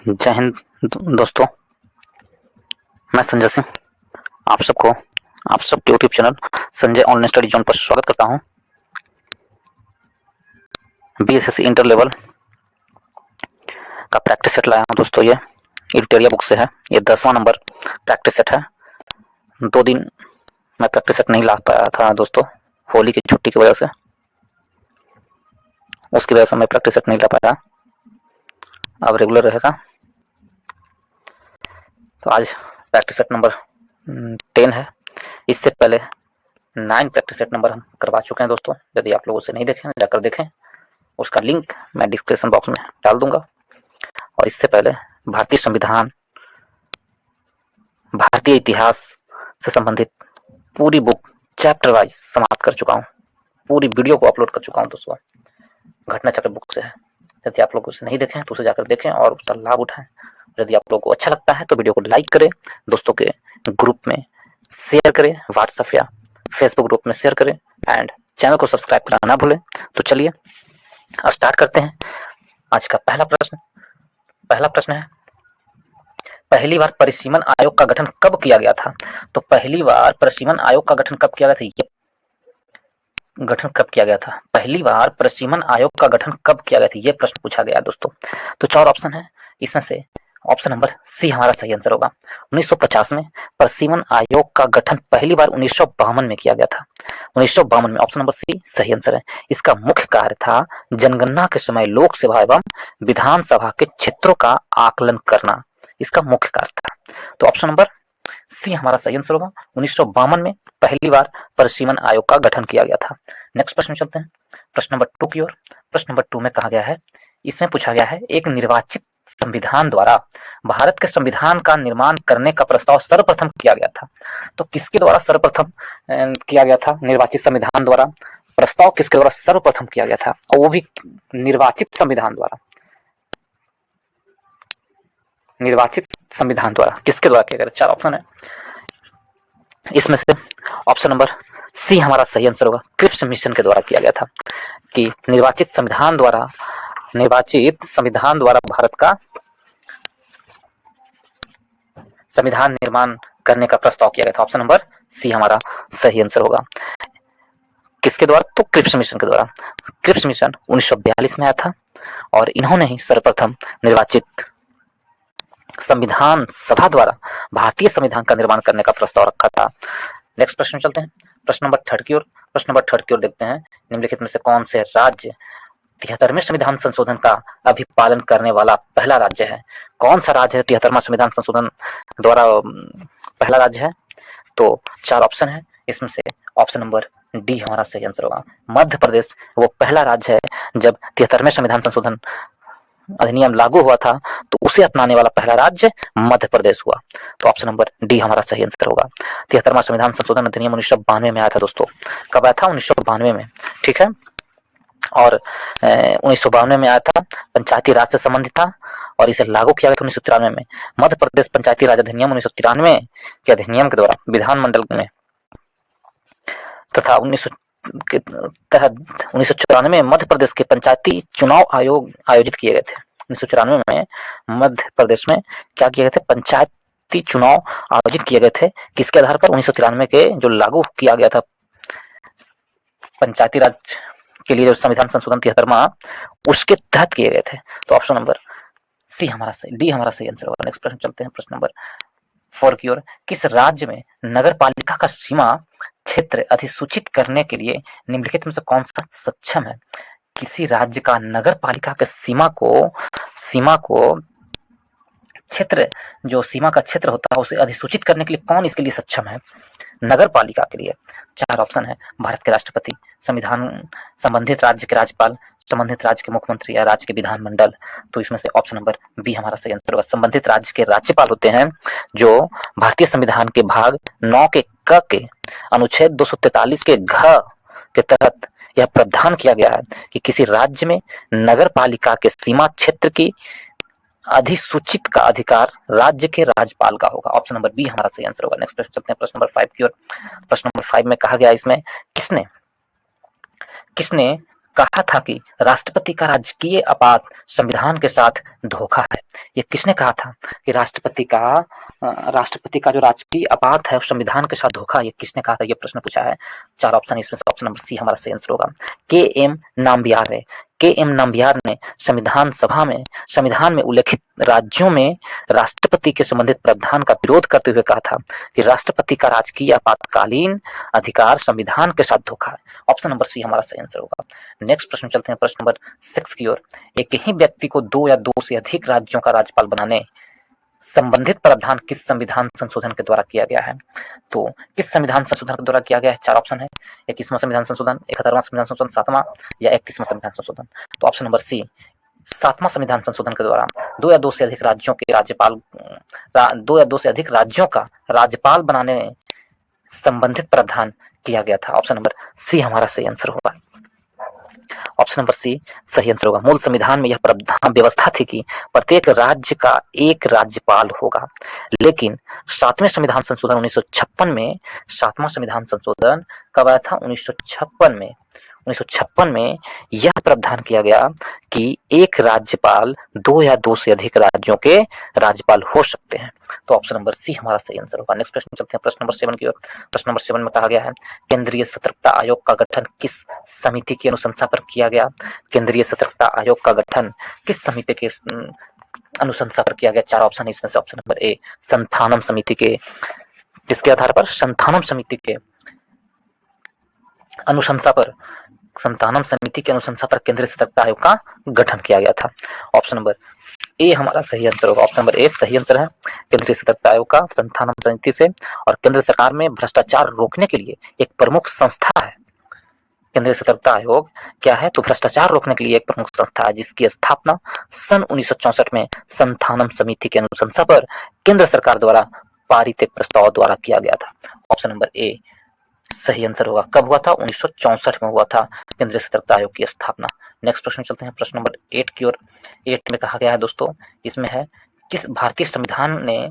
जय हिंद दोस्तों, मैं संजय सिंह आप सबके YouTube channel Sanjay online study zone पर स्वागत करता हूं। बीएसएससी इंटर लेवल का प्रैक्टिस सेट लाया हूं दोस्तों। ये एडिटोरिया बुक से है। ये 10वां नंबर प्रैक्टिस सेट है। 2 दिन मैं प्रैक्टिस सेट नहीं ला पाया था दोस्तों, होली की छुट्टी की वजह से। उसकी वजह से मैं प्रैक्टिस सेट नहीं ला पाया। अब रेगुलर रहेगा। तो आज प्रैक्टिस सेट नंबर 10 है। इससे पहले 9 प्रैक्टिस सेट नंबर हम करवा चुके हैं दोस्तों। यदि आप लोग उसे नहीं देखें, जाकर देखें। उसका लिंक मैं डिस्क्रिप्शन बॉक्स में डाल दूंगा। और इससे पहले भारतीय संविधान, भारतीय इतिहास से संबंधित पूरी बुक चैप्टर वाइज समाप्त कर चुका हूँ। पूरी वीडियो को अपलोड कर चुका हूँ दोस्तों। घटना चक्र बुक से है। यदि आप लोग उसे नहीं देखें तो उसे जाकर देखें और उसका लाभ उठाएं। यदि आप लोगों को अच्छा लगता है तो वीडियो को लाइक करें, दोस्तों के ग्रुप में शेयर करें, व्हाट्सएप या फेसबुक ग्रुप में शेयर करें, एंड चैनल को सब्सक्राइब करना ना भूलें। तो चलिए स्टार्ट करते हैं। आज का पहला प्रश्न है, पहली बार परिसीमन आयोग का गठन कब किया गया था? तो पहली बार परिसीमन आयोग का गठन कब किया गया था? पहली बार परिसीमन आयोग का गठन कब किया गया था? ये प्रश्न पूछा गया दोस्तों। तो 4 ऑप्शन है, इसमें से ऑप्शन नंबर सी हमारा सही आंसर होगा। 1950 में परिसीमन आयोग का गठन पहली बार 1952 में किया गया था। 1952 में ऑप्शन नंबर सी सही आंसर है। इसका मुख्य कार्य था जनगणना के समय लोक सेवा एवं विधानसभा के क्षेत्रों का आकलन करना। इसका मुख्य कार्य था। तो ऑप्शन नंबर सी हमारा सही आंसर होगा। 1952 में पहली बार परिसीमन आयोग का गठन किया गया था। नेक्स्ट प्रश्न चलते हैं प्रश्न नंबर 2 की ओर। प्रश्न नंबर 2 में कहा गया है, इसमें पूछा गया है, एक निर्वाचित संविधान द्वारा भारत के संविधान का निर्माण करने का प्रस्ताव सर्वप्रथम किया गया था। तो किसके द्वारा सर्वप्रथम किया गया था? निर्वाचित संविधान द्वारा प्रस्ताव किसके द्वारा सर्वप्रथम किया गया था? और वो भी निर्वाचित संविधान द्वारा। निर्वाचित संविधान द्वारा किसके द्वारा किया गया? 4 ऑप्शन है, इसमें से ऑप्शन नंबर सी हमारा सही आंसर होगा। क्रिप्स मिशन के द्वारा किया गया था। कि निर्वाचित संविधान द्वारा भारत का संविधान निर्माण करने का प्रस्ताव किया गया था। ऑप्शन नंबर सी हमारा सही आंसर होगा। किसके द्वारा? तो क्रिप्स मिशन के द्वारा। क्रिप्स मिशन 1942 में आया था और इन्होंने ही सर्वप्रथम निर्वाचित संविधान सभा द्वारा भारतीय संविधान का निर्माण करने का प्रस्ताव रखा था। नेक्स्ट प्रश्न चलते हैं प्रश्न नंबर 3 की ओर। प्रश्न नंबर 3 की ओर देखते हैं, निम्नलिखित में से कौन से राज्य 73वें संविधान संशोधन का अभिपालन करने वाला पहला राज्य है? कौन सा राज्य है 73वां संविधान संशोधन द्वारा पहला राज्य है? तो 4 ऑप्शन है, इसमें से ऑप्शन नंबर डी हमारा सही आंसर होगा। मध्य प्रदेश वो पहला राज्य है जब 73वें संविधान संशोधन अधिनियम लागू हुआ था तो उसे अपनाने वाला पहला राज्य मध्य प्रदेश हुआ। तो ऑप्शन नंबर डी हमारा सही आंसर होगा। 73वां संविधान संशोधन अधिनियम 1992 में आया था दोस्तों। कब आया था? 1992 में, ठीक है। और 1992 में आया था, पंचायती राज से संबंधित था और इसे लागू किया गया था 1993 में। मध्य प्रदेश पंचायती राज अधिनियम 1993 के अधिनियम के द्वारा विधानमंडल में तथा 1994 में मध्य प्रदेश के पंचायती चुनाव आयोजित किए गए थे। 1994 में मध्य प्रदेश में क्या किए गए थे? पंचायती चुनाव आयोजित किए गए थे। किसके आधार पर? 1993 के जो लागू किया गया था पंचायती राज के लिए जो संविधान संशोधन 73वां, उसके तहत किए गए थे। तो ऑप्शन नंबर डी हमारा सही आंसर होगा। नेक्स्ट प्रश्न चलते हैं प्रश्न नंबर 4 की ओर। किस राज्य में नगर पालिका का सीमा क्षेत्र अधिसूचित करने के लिए निम्नलिखित में से कौन सा सक्षम है? किसी राज्य का नगर पालिका के सीमा को क्षेत्र, जो सीमा का क्षेत्र होता है उसे अधिसूचित करने के लिए कौन इसके लिए सक्षम है? नगर पालिका के लिए 4 ऑप्शन है, भारत के राष्ट्रपति, संविधान संबंधित राज्य के राज्यपाल, संबंधित राज्य के मुख्यमंत्री या राज्य के विधानमंडल। तो इसमें से ऑप्शन नंबर बी हमारा सही आंसर होगा। संबंधित राज्य के राज्यपाल होते हैं जो भारतीय संविधान के भाग 9 के क के अनुच्छेद 243 के घ के तहत यह प्रावधान किया गया है कि किसी राज्य में नगर पालिका के सीमा क्षेत्र की अधिसूचित का अधिकार राज्य के राज्यपाल का होगा। ऑप्शन नंबर बी हमारा सही आंसर होगा। नेक्स्ट प्रश्न चलते हैं प्रश्न नंबर 5 की ओर। प्रश्न नंबर 5 में कहा गया, इसमें किसने कहा था कि राष्ट्रपति का राजकीय आपात संविधान के साथ धोखा है? ये किसने कहा था कि राष्ट्रपति का जो राजकीय आपात है संविधान के साथ धोखा, ये किसने कहा था? ये प्रश्न पूछा है। 4 ऑप्शन, इसमें से ऑप्शन नंबर सी हमारा सही आंसर होगा। के.एम. नाम्बियार ने संविधान में उल्लेखित राज्यों में राष्ट्रपति के संबंधित प्रावधान का विरोध करते हुए कहा था कि राष्ट्रपति का राजकीय आपातकालीन अधिकार संविधान के साथ धोखा है। ऑप्शन नंबर सी हमारा सही आंसर होगा। नेक्स्ट प्रश्न चलते हैं प्रश्न नंबर 6 की ओर। एक ही व्यक्ति को 2 या 2 से अधिक राज्यों का राज्यपाल बनाने संबंधित प्रावधान किस संविधान संशोधन के द्वारा किया गया है? तो किस संविधान संशोधन के द्वारा किया गया है? 4 ऑप्शन है। 21वां संविधान संशोधन, 71वां संविधान संशोधन, 7वां या 31वां संविधान संशोधन। तो ऑप्शन नंबर सी 7वां संविधान संशोधन के द्वारा 2 या 2 से अधिक राज्यों के राज्यपाल 2 या 2 से अधिक राज्यों का राज्यपाल बनाने संबंधित प्रावधान किया गया था। ऑप्शन नंबर सी हमारा सही आंसर होगा। ऑप्शन नंबर सी सही आंसर होगा। मूल संविधान में यह प्रावधान व्यवस्था थी कि प्रत्येक राज्य का एक राज्यपाल होगा, लेकिन 7वें संविधान संशोधन 1956 में 7वां संविधान संशोधन कब आया था? 1956 में यह प्रावधान किया गया कि एक राज्यपाल 2 या 2 से अधिक राज्यों के राज्यपाल हो सकते हैं। तो ऑप्शन नंबर सी हमारा सही आंसर होगा। नेक्स्ट प्रश्न चलते हैं प्रश्न नंबर 7 की ओर। प्रश्न नंबर 7 में कहा गया है केंद्रीय सतर्कता आयोग का गठन किस समिति की अनुशंसा पर किया गया? केंद्रीय सतर्कता आयोग का गठन किस समिति के अनुशंसा पर किया गया? 4 ऑप्शन है, इसमें से ऑप्शन नंबर ए संथानम समिति के किसके आधार पर? संथानम समिति के अनुशंसा पर केंद्रीय सतर्कता आयोग का गठन किया गया था। ऑप्शन नंबर ए हमारा सही आंसर होगा। ऑप्शन नंबर ए सही आंसर है। केंद्रीय सतर्कता आयोग का संथानम समिति से, और केंद्र सरकार में भ्रष्टाचार रोकने के लिए एक प्रमुख संस्था है। केंद्रीय सतर्कता आयोग क्या है? तो भ्रष्टाचार रोकने के लिए एक प्रमुख संस्था है, जिसकी स्थापना सन 1964 में संथानम समिति के अनुशंसा पर केंद्र सरकार द्वारा पारित एक प्रस्ताव द्वारा किया गया था। ऑप्शन नंबर ए सही आंसर होगा। कब हुआ था? 1964 में हुआ था केंद्रीय सतर्कता आयोग की स्थापना। नेक्स्ट प्रश्न चलते हैं प्रश्न नंबर 8 की ओर। 8 में कहा गया है दोस्तों, इसमें है किस भारतीय संविधान ने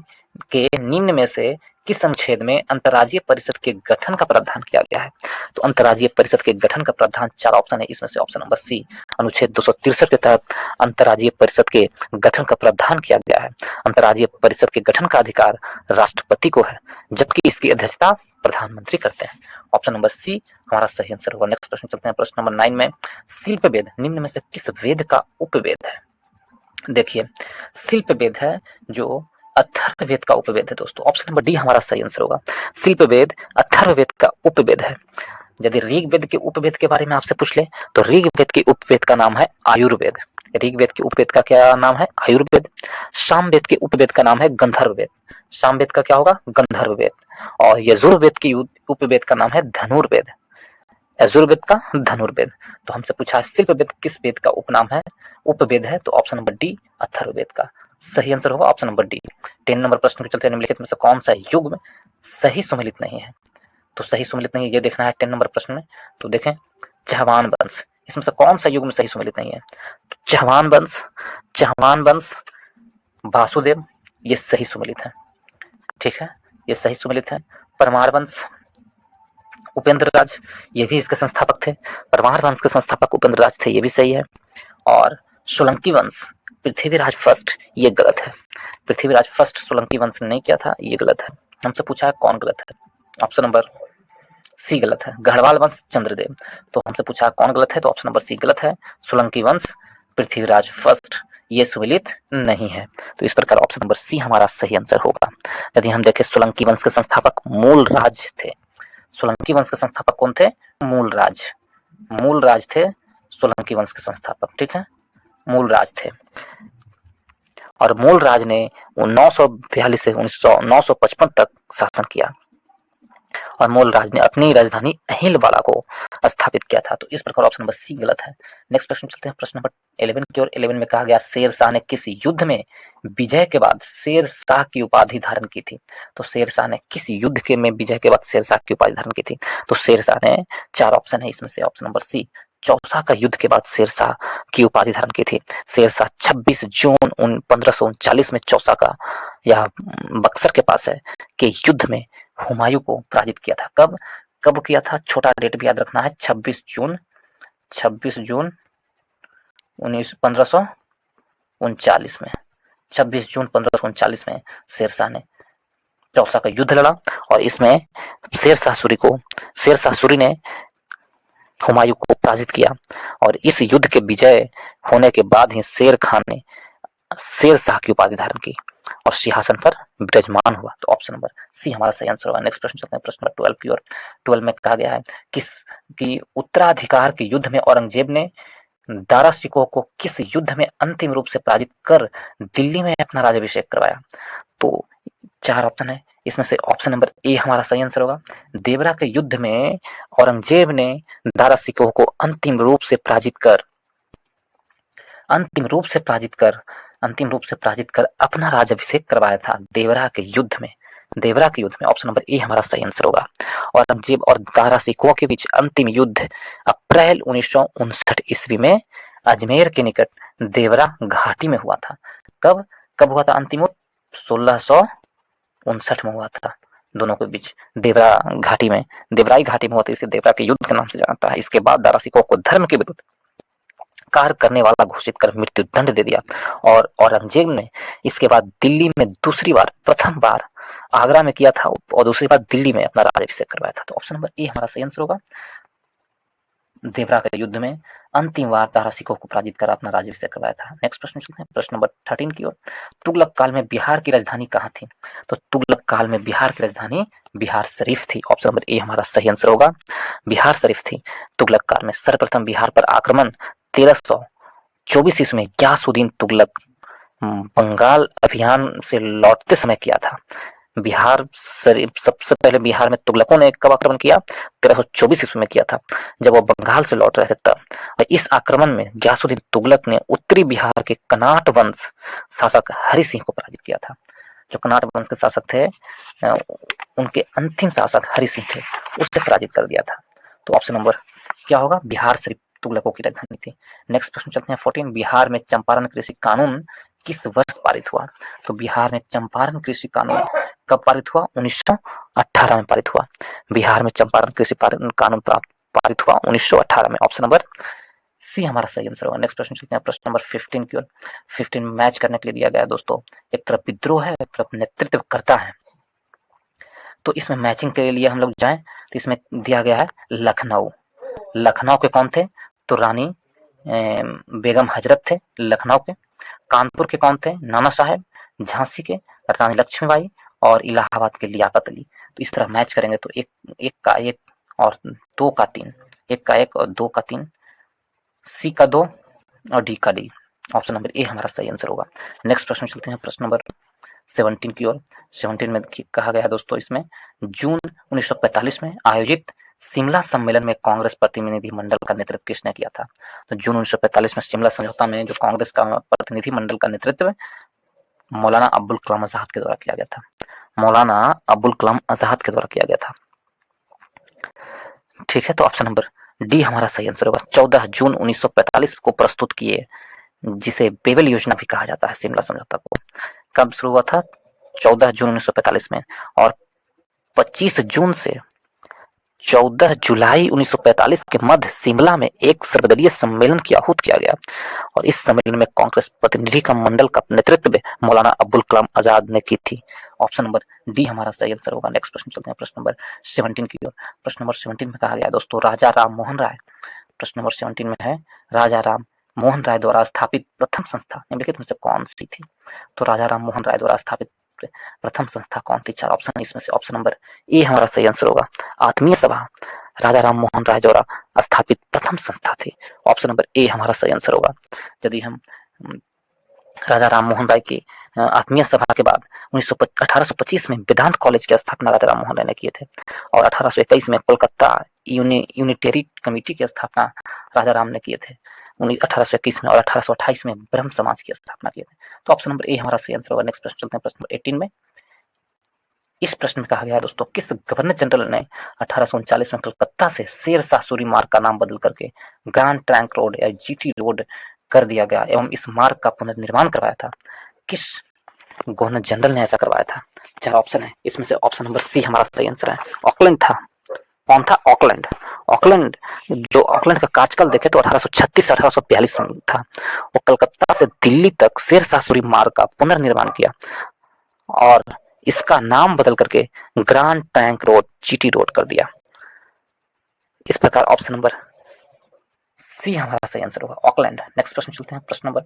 के निम्न में से किस अनुच्छेद में अंतर्राज्यीय परिषद के गठन का प्रावधान किया गया है? तो अंतर्राज्यीय परिषद के गठन का प्रावधान 4 ऑप्शन है, इसमें से ऑप्शन नंबर सी अनुच्छेद 263 के तहत अंतर्राज्यीय परिषद के गठन का प्रावधान किया गया है। अंतर्राज्यीय परिषद के गठन का अधिकार राष्ट्रपति को है, जबकि इसकी अध्यक्षता प्रधानमंत्री करते हैं। ऑप्शन नंबर सी हमारा सही आंसर होगा। नेक्स्ट प्रश्न चलते हैं प्रश्न नंबर 9 में। शिल्प वेद निम्न में से किस वेद का उपवेद है? देखिए, शिल्प वेद है जो अथर्ववेद का उपवेद है दोस्तों। ऑप्शन नंबर डी हमारा सही आंसर होगा। शिल्प वेद अथर्ववेद का उपवेद है। यदि ऋग्वेद के उपवेद के बारे में आपसे पूछ ले तो ऋग्वेद के उपवेद का नाम है आयुर्वेद। ऋग्वेद के उपवेद का क्या नाम है? आयुर्वेद। सामवेद के उपवेद का नाम है गंधर्ववेद। सामवेद का क्या होगा? गंधर्ववेद। और यजुर्वेद के उपवेद का नाम है धनुर्वेद। यजुर्वेद का धनुर्वेद। तो हमसे पूछा शिल्प वेद किस वेद का उपनाम है, उपवेद है? तो ऑप्शन नंबर डी अथर्ववेद का सही आंसर होगा। Option number D. 10 नंबर प्रश्न के चलते निम्नलिखित में से कौन सा युग में सही सुमेलित नहीं है? तो सही सुमेलित नहीं है ये देखना है 10 नंबर प्रश्न में। तो देखें, चहवान वंश, इसमें से कौन सा युग में सही सुमेलित नहीं है? तो चहवान वंश, वासुदेव, ये सही सुमेलित है। ठीक है, ये सही सुमेलित है। परमार वंश, उपेंद्र राज, ये भी इसके संस्थापक थे। परमार वंश के संस्थापक उपेंद्र राज थे, ये भी सही है। और सोलंकी वंश, पृथ्वीराज फर्स्ट, ये गलत है। पृथ्वीराज फर्स्ट सोलंकी वंश ने नहीं किया था, ये गलत है। हमसे पूछा है कौन गलत है? ऑप्शन नंबर सी गलत है। गढ़वाल वंश, चंद्रदेव। तो हमसे पूछा कौन गलत है? तो ऑप्शन नंबर सी गलत है। सोलंकी वंश, पृथ्वीराज फर्स्ट, ये सुमेलित नहीं है। तो इस प्रकार ऑप्शन नंबर सी हमारा सही आंसर होगा। यदि हम देखें, सोलंकी वंश के संस्थापक मूलराज थे। सोलंकी वंश के संस्थापक कौन थे? मूलराज थे सोलंकी वंश के संस्थापक। ठीक है, मूलराज थे। और मूलराज ने 942 से 955 तक शासन किया, और मूलराज ने अपनी राजधानी अहिलवाड़ा को स्थापित किया था। तो इस प्रकार ऑप्शन नंबर सी गलत है। नेक्स्ट प्रश्न चलते हैं प्रश्न नंबर 11 की ओर। 11 में कहा गया शेर शाह ने किस युद्ध में विजय के बाद शेर शाह की उपाधि धारण की थी? तो शेर शाह ने किस युद्ध के में विजय के बाद शेर शाह की उपाधि धारण की थी? तो शेर शाह ने 4 ऑप्शन है, इसमें से ऑप्शन नंबर सी चौसा का युद्ध के बाद शेर शाह की उपाधि धारण की थी। शेर शाह 26 जून 1539 में चौसा का या बक्सर के पास है के युद्ध में हुमायूं को पराजित किया था। कब किया था? छोटा डेट भी याद रखना है, 26 जून 1539 में। 26 जून 1539 में शेरशाह ने चौसा का युद्ध लड़ा और इसमें शेरशाह सूरी ने हुमायूं को पराजित किया और इस युद्ध के विजय होने के बाद ही शेर खान ने शेरशाह की उपाधि धारण की और सिंहासन पर विराजमान हुआ। तो ऑप्शन नंबर सी हमारा सही आंसर होगा। नेक्स्ट प्रश्न चलते हैं, प्रश्न नंबर 12 की ओर। 12 में कहा गया है कि उत्तराधिकार के युद्ध में औरंगजेब ने दारा शिकोह को किस युद्ध में अंतिम रूप से पराजित कर दिल्ली में अपना राज्याभिषेक करवाया। तो 4 ऑप्शन है, इसमें से ऑप्शन नंबर ए हमारा सही आंसर होगा। देवरा के युद्ध में औरंगजेब ने दारा शिकोह को अंतिम रूप से पराजित कर अपना राज्याभिषेक करवाया था देवरा के युद्ध में। ऑप्शन नंबर ए हमारा सही आंसर होगा। औरंगजेब और दारा शिकोह के बीच अंतिम युद्ध अप्रैल 1959 ईस्वी में अजमेर के निकट देवरा घाटी में हुआ था। कब हुआ था अंतिम युद्ध? 1659 में हुआ था दोनों के बीच देवराई घाटी में हुआ था। इसे देवरा के युद्ध के नाम से जानता है। इसके बाद दारा शिकोह को धर्म के विरुद्ध कार्य करने वाला घोषित कर मृत्यु दंड दे दिया और औरंगजेब ने इसके बाद दिल्ली में प्रथम बार आगरा में किया था और दूसरी बार दिल्ली में अपना राज्याभिषेक करवाया था। तो ऑप्शन नंबर ए हमारा सही आंसर होगा। देवरा के युद्ध में अंतिम बार दारा शिकोह को पराजित कर अपना राज्याभिषेक करवाया था। नेक्स्ट प्रश्न चलते हैं, प्रश्न नंबर 13 की ओर। तुगलक काल में बिहार की राजधानी कहाँ थी? तो तुगलक काल में बिहार की राजधानी बिहार शरीफ थी। ऑप्शन नंबर ए हमारा सही आंसर होगा। बिहार शरीफ थी। तुगलक काल में सर्वप्रथम बिहार पर आक्रमण 1324 ईस्वी में गयासुद्दीन तुगलक बंगाल अभियान से लौटते समय किया था। बिहार शरीफ सबसे पहले बिहार में तुगलकों ने कब आक्रमण किया? 1324 ईस्वी में किया था, जब वो बंगाल से लौट रहे थे तब। और इस आक्रमण में गयासुद्दीन तुगलक ने उत्तरी बिहार के कनाट वंश शासक हरि सिंह को पराजित किया था। जो कनाट वंश के शासक थे, उनके अंतिम शासक हरि सिंह थे, उससे पराजित कर दिया था। तो ऑप्शन नंबर क्या होगा? बिहार शरीफ तुगलकों की राजधानी थी। नेक्स्ट प्रश्न चलते हैं 14। बिहार में चंपारण कृषि कानून किस वर्ष पारित हुआ? तो बिहार में चंपारण कृषि कानून कब पारित हुआ? 1918 में पारित हुआ। बिहार में चंपारण कृषि कानून पारित हुआ 1918 में। ऑप्शन नंबर सी हमारा सही आंसर होगा। नेक्स्ट प्रश्न चलते हैं, प्रश्न नंबर 15 की ओर। 15 में मैच करने के लिए दिया गया है दोस्तों, एक तरफ विद्रोह है, एक तरफ नेतृत्व करता है। तो इसमें मैचिंग के लिए हम लोग जाएं तो इसमें दिया गया है लखनऊ के कौन थे? तो रानी बेगम हजरत थे लखनऊ के। कानपुर के कौन थे? नाना साहेब। झांसी के रानी लक्ष्मीबाई और इलाहाबाद के लियाकत अली। तो इस तरह मैच करेंगे तो एक का एक और दो का तीन, एक का एक और दो का तीन, सी का दो और डी का डी। ऑप्शन नंबर ए हमारा सही आंसर होगा। नेक्स्ट प्रश्न चलते हैं, प्रश्न नंबर 17 की ओर। 17 में कहा गया है दोस्तों, इसमें जून 1945 में आयोजित शिमला सम्मेलन में कांग्रेस प्रतिनिधि मंडल का नेतृत्व किसने किया था? तो जून 1945 में शिमला समझौता में जो कांग्रेस का प्रतिनिधि मंडल का नेतृत्व मौलाना अब्दुल कलाम आजाद के द्वारा किया गया था। ठीक है, तो ऑप्शन नंबर डी हमारा सही आंसर होगा। 14 जून 1945 को प्रस्तुत किए, जिसे बेबल योजना भी कहा जाता है शिमला समझौता को। कब शुरू हुआ था? 14 जून 1945 में, और 25 जून से 14 जुलाई 1945 के मध्य शिमला में एक सर्वदलीय सम्मेलन की आहूत किया गया और इस सम्मेलन में कांग्रेस प्रतिनिधि का मंडल का नेतृत्व मौलाना अब्दुल कलाम आजाद ने की थी। ऑप्शन नंबर डी हमारा सही आंसर होगा। नेक्स्ट प्रश्न चलते हैं, प्रश्न नंबर 17 की ओर। प्रश्न नंबर 17 में कहा गया दोस्तों, राजा राम मोहन राय। प्रश्न नंबर 17 में है, राजा राम मोहन राय द्वारा स्थापित प्रथम संस्था निम्नलिखित में से कौन सी थी? तो राजा राम मोहन राय द्वारा स्थापित प्रथम संस्था कौन थी? 4 ऑप्शन, इसमें से ऑप्शन नंबर ए हमारा सही आंसर होगा। आत्मीय सभा राजा राम मोहन राय द्वारा स्थापित प्रथम संस्था थी। ऑप्शन नंबर ए हमारा सही आंसर होगा। यदि हम राजा राम मोहन राय की आत्मीय सभा के बाद 1825 में वेदांत कॉलेज की स्थापना राजा राम मोहन राय ने किए थे और 1821 में कोलकाता यूनिटेरी कमेटी की स्थापना राजा राम ने किए थे 1821 में, और 1828 में ब्रह्म समाज की स्थापना किए थे। तो ऑप्शन नंबर ए हमारा सही आंसर होगा। नेक्स्ट प्रश्न चलते हैं, प्रश्न नंबर 18 में। इस प्रश्न में कहा गया है दोस्तों, किस गवर्नर जनरल ने 1839 में कलकत्ता से शेरशाह सूरी मार्ग का नाम बदल करके ग्रैंड ट्रंक रोड या जीटी रोड कर दिया गया एवं इस मार्ग का पुनर्निर्माण करवाया था? किस गवर्नर जनरल ने ऐसा करवाया था? 4 ऑप्शन है, इसमें से ऑप्शन नंबर सी हमारा सही आंसर है। ऑकलैंड था, कौन था? ऑकलैंड। ऑकलैंड, जो ऑकलैंड का कार्यकाल देखे तो 1836 1842 था। वो कलकत्ता से दिल्ली तक शेरशाह सूरी मार्ग का पुनर्निर्माण किया और इसका नाम बदल करके grand trunk road, GT road कर दिया। इस प्रकार ऑप्शन नंबर सी हमारा सही आंसर होगा, ऑकलैंड। नेक्स्ट प्रश्न चलते हैं प्रश्न नंबर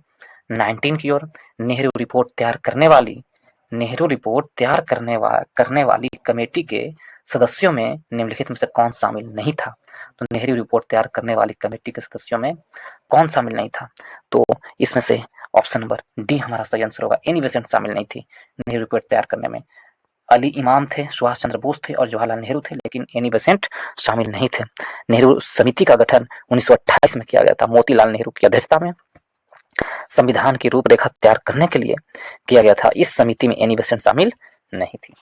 19 की ओर। नेहरू रिपोर्ट तैयार करने वाली कमेटी के सदस्यों में निम्नलिखित में से कौन शामिल नहीं था? तो नेहरू रिपोर्ट तैयार करने वाली कमेटी के सदस्यों में कौन शामिल नहीं था? तो इसमें से ऑप्शन नंबर डी हमारा सही आंसर होगा, एनी बेसेंट शामिल नहीं थी नेहरू रिपोर्ट तैयार करने में। अली इमाम थे, सुभाष चंद्र बोस थे और जवाहरलाल नेहरू थे, लेकिन एनी बेसेंट शामिल नहीं थे। नेहरू समिति का गठन 1928 में किया गया था, मोतीलाल नेहरू की अध्यक्षता में संविधान की रूपरेखा तैयार करने के लिए किया गया था। इस समिति में एनी बेसेंट शामिल नहीं थी।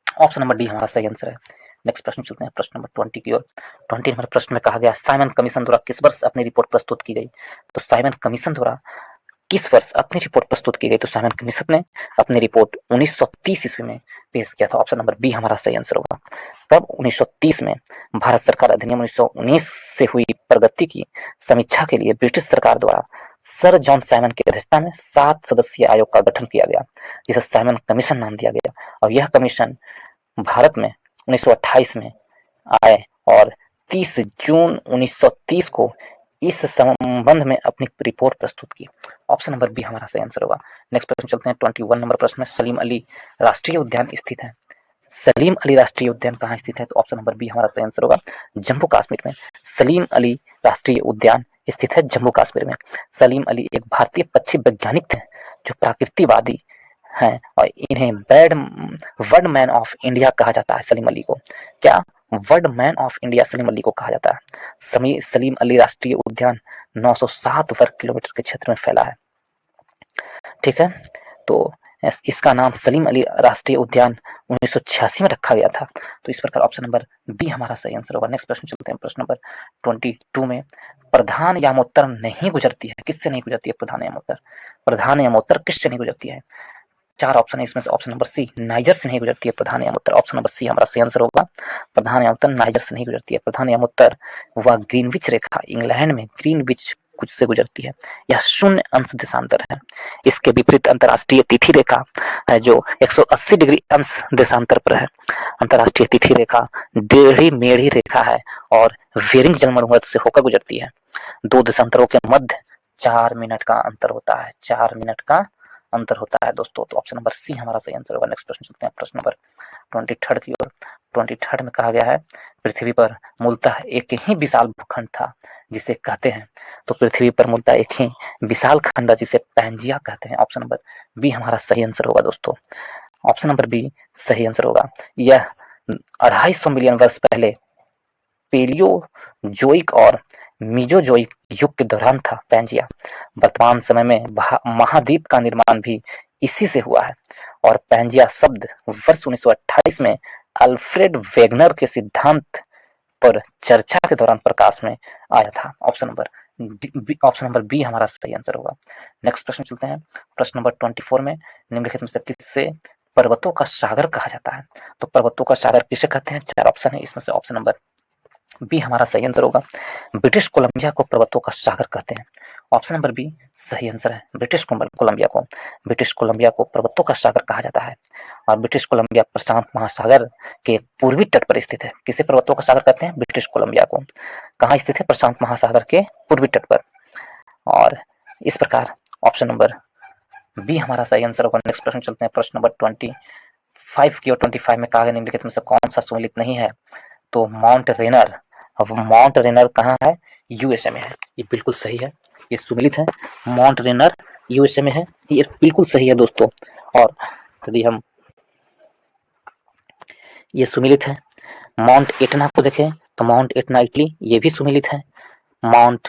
ऑप्शन नंबर डी हमारा सही आंसर है। नेक्स्ट प्रश्न चलते हैं प्रश्न नंबर 20 की ओर। 20 नंबर प्रश्न में कहा गया साइमन कमीशन द्वारा किस वर्ष अपनी रिपोर्ट प्रस्तुत की गई? तो साइमन कमीशन द्वारा किस वर्ष अपनी रिपोर्ट प्रस्तुत की गई? तो साइमन कमीशन ने अपनी रिपोर्ट 1930 ईस्वी में पेश किया था। ऑप्शन नंबर बी हमारा सही आंसर होगा। तब 1930 में भारत सरकार अधिनियम 1919 से हुई प्रगति की समीक्षा के लिए ब्रिटिश सरकार द्वारा सर जॉन साइमन की अध्यक्षता में 7 सदस्यीय आयोग का गठन किया गया, जिसे साइमन कमीशन नाम दिया गया। और यह कमीशन भारत में 1928 में आए और 30 जून 1930 को इस संबंध में अपनी रिपोर्ट प्रस्तुत की। ऑप्शन नंबर बी हमारा सही आंसर होगा। नेक्स्ट प्रश्न चलते हैं 21 नंबर प्रश्न में सलीम अली राष्ट्रीय उद्यान स्थित है। सलीम अली राष्ट्रीय उद्यान कहाँ स्थित है? तो ऑप्शन नंबर बी हमारा सही आंसर होगा, जम्मू कश्मीर में। सलीम अली राष्ट्रीय उद्यान स्थित है जम्मू कश्मीर में। सलीम अली एक भारतीय पक्षी वैज्ञानिक थे जो प्रकृतिवादी हैं और इन्हें वर्ड मैन ऑफ इंडिया कहा जाता है। सलीम अली को क्या word man of India Salim Ali को कहा जाता है। सलीम अली राष्ट्रीय उद्यान 907 वर्ग किलोमीटर के क्षेत्र में फैला है। ठीक है, तो इसका नाम सलीम अली राष्ट्रीय उद्यान 1986 में रखा गया था। तो इस प्रकार ऑप्शन नंबर बी हमारा सही आंसर होगा। नेक्स्ट प्रश्न चलते हैं प्रश्न नंबर 22 में। प्रधान यामोत्तर नहीं गुजरती है, किससे नहीं गुजरती है प्रधान यामोत्तर? प्रधान यामोत्तर किससे नहीं गुजरती है? 4 ऑप्शन है इसमें से। ऑप्शन नंबर सी नाइजर से नहीं गुजरती है प्रधान यामोत्तर। ऑप्शन नंबर सी हमारा सही आंसर होगा, प्रधान यामोत्तर नाइजर से नहीं गुजरती है। प्रधान यामोत्तर वह ग्रीनविच रेखा इंग्लैंड में ग्रीनविच कुछ से गुजरती है। यह 0 अंश देशांतर है। इसके विपरीत अंतर्राष्ट्रीय तिथि रेखा है जो 180 डिग्री अंश देशांतर पर है। अंतर्राष्ट्रीय तिथि रेखा टेढ़ी मेढ़ी रेखा है और वेरिंग जलमंडल से होकर गुजरती है। 2 देशांतरों के मध्य 4 मिनट का अंतर होता है। 4 मिनट का अंतर होता है दोस्तों। तो ऑप्शन नंबर सी हमारा सही आंसर होगा। नेक्स्ट प्रश्न चलते हैं प्रश्न नंबर 23 की ओर। 23 में कहा गया है पृथ्वी पर मूलतः एक ही विशाल भूखंड था जिसे कहते हैं। तो पृथ्वी पर मूलतः एक ही विशाल खंड जिसे पैंजिया कहते हैं। ऑप्शन नंबर बी हमारा सही आंसर होगा दोस्तों। ऑप्शन नंबर बी सही आंसर होगा। यह 250 मिलियन वर्ष पहले पेलियोजोइक और मीजोजोइक युग के दौरान था पैंजिया। वर्तमान समय में महाद्वीप का निर्माण भी इसी से हुआ है और पैंजिया शब्द वर्ष 1928 में अल्फ्रेड वेगनर के सिद्धांत पर चर्चा के दौरान प्रकाश में आया था। ऑप्शन नंबर बी हमारा सही आंसर होगा। नेक्स्ट प्रश्न चलते हैं प्रश्न नंबर 24 में। निम्नलिखित में से किससे पर्वतों का सागर कहा जाता है? तो पर्वतों का सागर किसे कहते हैं? 4 ऑप्शन है इसमें से। ऑप्शन नंबर बी हमारा सही आंसर होगा, ब्रिटिश कोलंबिया को पर्वतों का सागर कहते हैं। ऑप्शन नंबर बी सही आंसर है, ब्रिटिश कोलंबिया को पर्वतों का सागर कहा जाता है। और ब्रिटिश कोलंबिया प्रशांत महासागर के पूर्वी तट पर स्थित है। किसे पर्वतों का सागर कहते हैं? ब्रिटिश कोलंबिया को। कहाँ स्थित है? प्रशांत महासागर के पूर्वी तट पर। और इस प्रकार ऑप्शन नंबर बी हमारा सही आंसर होगा। नेक्स्ट प्रश्न चलते हैं प्रश्न नंबर 25 की ओर। 25 में कहा गया निम्नलिखित में से कौन सा सुमेलित नहीं है? तो माउंट रेनर। अब माउंट रेनर कहाँ है? यूएसए में है। ये बिल्कुल सही है, ये सुमेलित है। माउंट रेनर यूएसए में है, ये बिल्कुल सही है दोस्तों। और यदि हम ये सुमेलित है। माउंट एटना को देखें तो माउंट एटना इटली, ये भी सुमेलित है। माउंट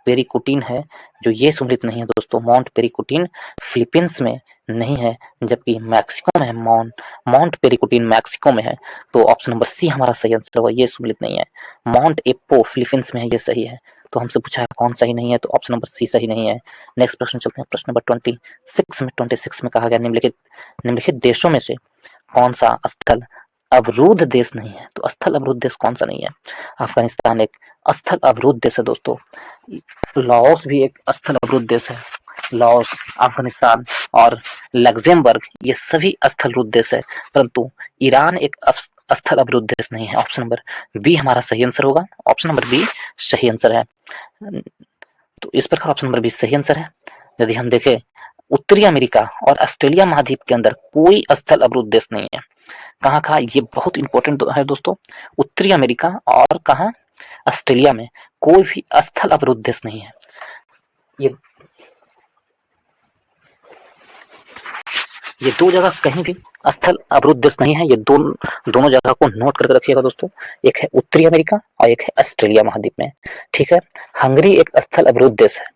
पेरिकुटीन है जो ये सुमेलित नहीं है दोस्तों। माउंट पेरिकुटीन फिलीपींस में नहीं है, जबकि मैक्सिको में है। माउंट पेरिकुटीन मैक्सिको में है। तो ऑप्शन नंबर सी हमारा सही आंसर होगा, ये सुमेलित नहीं है। माउंट एप्पो फिलीपींस में है, ये सही है। तो हमसे पूछा है कौन सही नहीं है, तो ऑप्शन नंबर सी सही नहीं है। नेक्स्ट प्रश्न चलते हैं प्रश्न नंबर 26 में। 26 में कहा गया निम्नलिखित देशों में से कौन सा स्थल अवरुद्ध देश नहीं है। तो स्थल अवरुद्ध देश कौन सा नहीं है? अफगानिस्तान एक स्थल अवरुद्ध देश है दोस्तों। लाओस भी एक स्थल अवरुद्ध देश है। लाओस, अफगानिस्तान और लग्जमबर्ग ये सभी स्थल अवरुद्ध देश है, परंतु ईरान एक स्थल अवरुद्ध देश नहीं है। ऑप्शन नंबर बी हमारा सही आंसर होगा। ऑप्शन नंबर बी सही आंसर है। तो इस प्रकार ऑप्शन नंबर बी सही आंसर है। यदि हम देखें, उत्तरी अमेरिका और ऑस्ट्रेलिया महाद्वीप के अंदर कोई स्थल अवरुद्ध देश नहीं है। कहाँ कहाँ, ये बहुत इंपॉर्टेंट है दोस्तों। उत्तरी अमेरिका और कहाँ, ऑस्ट्रेलिया में कोई भी स्थल अवरुद्ध देश नहीं है। ये दो जगह कहीं भी स्थल अवरुद्ध देश नहीं है। ये दोनों जगह को नोट करके रखिएगा दोस्तों। एक है उत्तरी अमेरिका और एक है ऑस्ट्रेलिया महाद्वीप में। ठीक है। हंगरी एक स्थल अवरुद्ध देश है।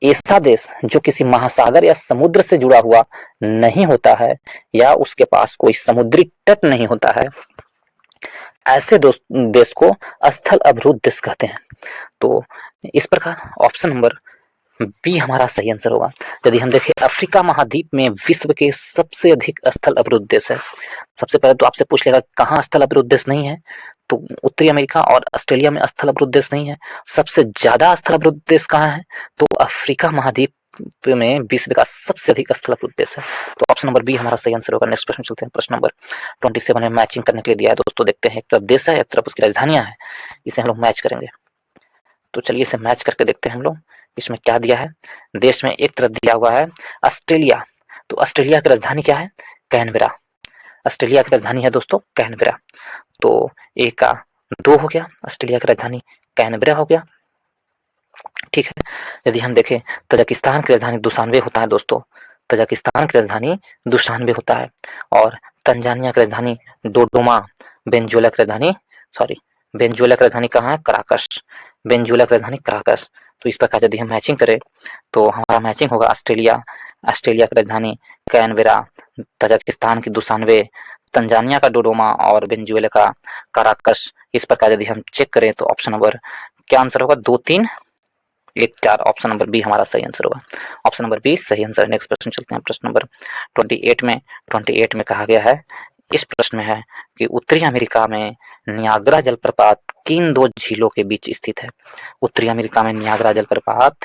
ऐसा देश जो किसी महासागर या समुद्र से जुड़ा हुआ नहीं होता है या उसके पास कोई समुद्री तट नहीं होता है, ऐसे देश को स्थल अवरुद्ध देश कहते हैं। तो इस प्रकार ऑप्शन नंबर बी हमारा सही आंसर होगा। यदि हम देखें, अफ्रीका महाद्वीप में विश्व के सबसे अधिक स्थल अवरुद्ध देश है। सबसे पहले तो आपसे पूछ लेगा कहाँ स्थल अवरुद्ध देश नहीं है, तो उत्तरी अमेरिका और ऑस्ट्रेलिया में स्थल अवरुद्ध देश नहीं है। सबसे ज्यादा स्थल अवरुद्ध देश कहाँ है, तो अफ्रीका महाद्वीप में विश्व का सबसे अधिक स्थल अवरुद्ध देश है। तो ऑप्शन नंबर बी हमारा सही आंसर होगा। नेक्स्ट प्रश्न चलते हैं। प्रश्न नंबर 27 में मैचिंग करने के लिए दिया है दोस्तों। देखते हैं, एक तरफ देश है, एक तरफ उसकी राजधानियां है, इसे हम लोग मैच करेंगे। तो चलिए इसे मैच करके देखते हैं हम लोग इसमें क्या दिया है। देश में एक तरफ दिया हुआ है ऑस्ट्रेलिया, तो ऑस्ट्रेलिया की राजधानी क्या है, कैनबेरा। ऑस्ट्रेलिया की राजधानी है दोस्तों कैनबेरा। तो एक का दो हो गया, ऑस्ट्रेलिया की राजधानी कैनबेरा हो गया। ठीक है। यदि हम देखें, तजाकिस्तान की राजधानी दुशानबे होता है दोस्तों। तजाकिस्तान की राजधानी दुशानबे होता है। और तंजानिया की राजधानी डोडोमा। वेनेजुएला की राजधानी वेनेजुएला की राजधानी कहाँ है, कराकस। वेनेजुएला की राजधानी कराकस। तो इस प्रकार यदि हम मैचिंग करें तो हमारा मैचिंग होगा ऑस्ट्रेलिया की राजधानी कैनबेरा, तजाकिस्तान की दुशानबे, तंजानिया का डोडोमा और वेनेजुएला का कराकस। इस प्रकार यदि हम चेक करें तो ऑप्शन नंबर क्या आंसर होगा, 2, 3, 1, 4। ऑप्शन नंबर बी हमारा सही आंसर होगा। ऑप्शन नंबर बी सही आंसर है। नेक्स्ट प्रश्न चलते हैं। प्रश्न नंबर 28 में कहा गया है, इस प्रश्न में है कि उत्तरी अमेरिका में नियाग्रा जलप्रपात किन दो झीलों के बीच स्थित है। उत्तरी अमेरिका में नियाग्रा जलप्रपात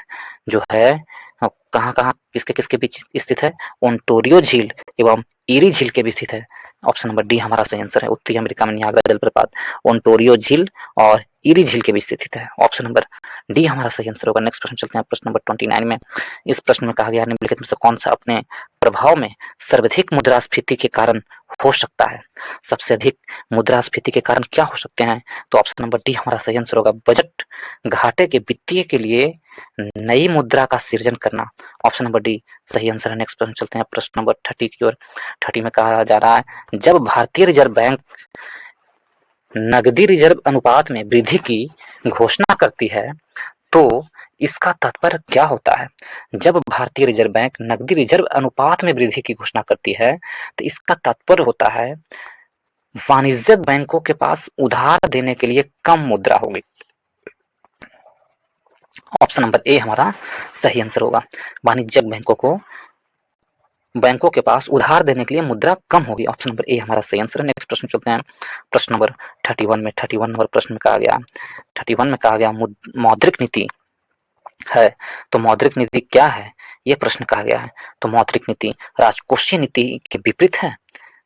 जो है कहाँ कहाँ किसके किसके बीच स्थित है, ओंटारियो झील एवं ईरी झील के बीच स्थित है। ऑप्शन नंबर डी हमारा सही आंसर है। उत्तरी अमेरिका में नियाग्रा जलप्रपात ओंटारियो झील और ईरी झील के बीच स्थित है। ऑप्शन नंबर डी हमारा सही आंसर होगा। नेक्स्ट प्रश्न चलते हैं। प्रश्न नंबर 29 में, इस प्रश्न में कहा गया निम्नलिखित में से कौन सा अपने प्रभाव में सर्वाधिक मुद्रास्फीति के कारण हो सकता है। सबसे अधिक मुद्रास्फीति के कारण क्या हो सकते हैं, तो ऑप्शन नंबर डी हमारा सही आंसर होगा। बजट घाटे के वित्तीय के लिए नई मुद्रा का सृजन करना। ऑप्शन नंबर डी सही आंसर है। नेक्स्ट प्रश्न चलते हैं। प्रश्न नंबर 30 की ओर। 30 में कहा जा रहा है, जब भारतीय रिजर्व बैंक नगदी रिजर्व अनुपात में वृद्धि की घोषणा करती है तो इसका तात्पर्य क्या होता है। जब भारतीय रिजर्व बैंक नगदी रिजर्व अनुपात में वृद्धि की घोषणा करती है तो इसका तात्पर्य होता है वाणिज्यिक बैंकों के पास उधार देने के लिए कम मुद्रा होगी। ऑप्शन नंबर ए हमारा सही आंसर होगा। वाणिज्यिक बैंकों के पास उधार देने के लिए मुद्रा कम होगी। ऑप्शन नंबर ए हमारा सही आंसर है। नेक्स्ट प्रश्न चलते हैं। प्रश्न नंबर 31 में 31 नंबर प्रश्न में कहा गया मौद्रिक नीति है। तो मौद्रिक नीति क्या है, ये प्रश्न कहा गया है। तो मौद्रिक नीति राजकोषीय नीति के विपरीत है,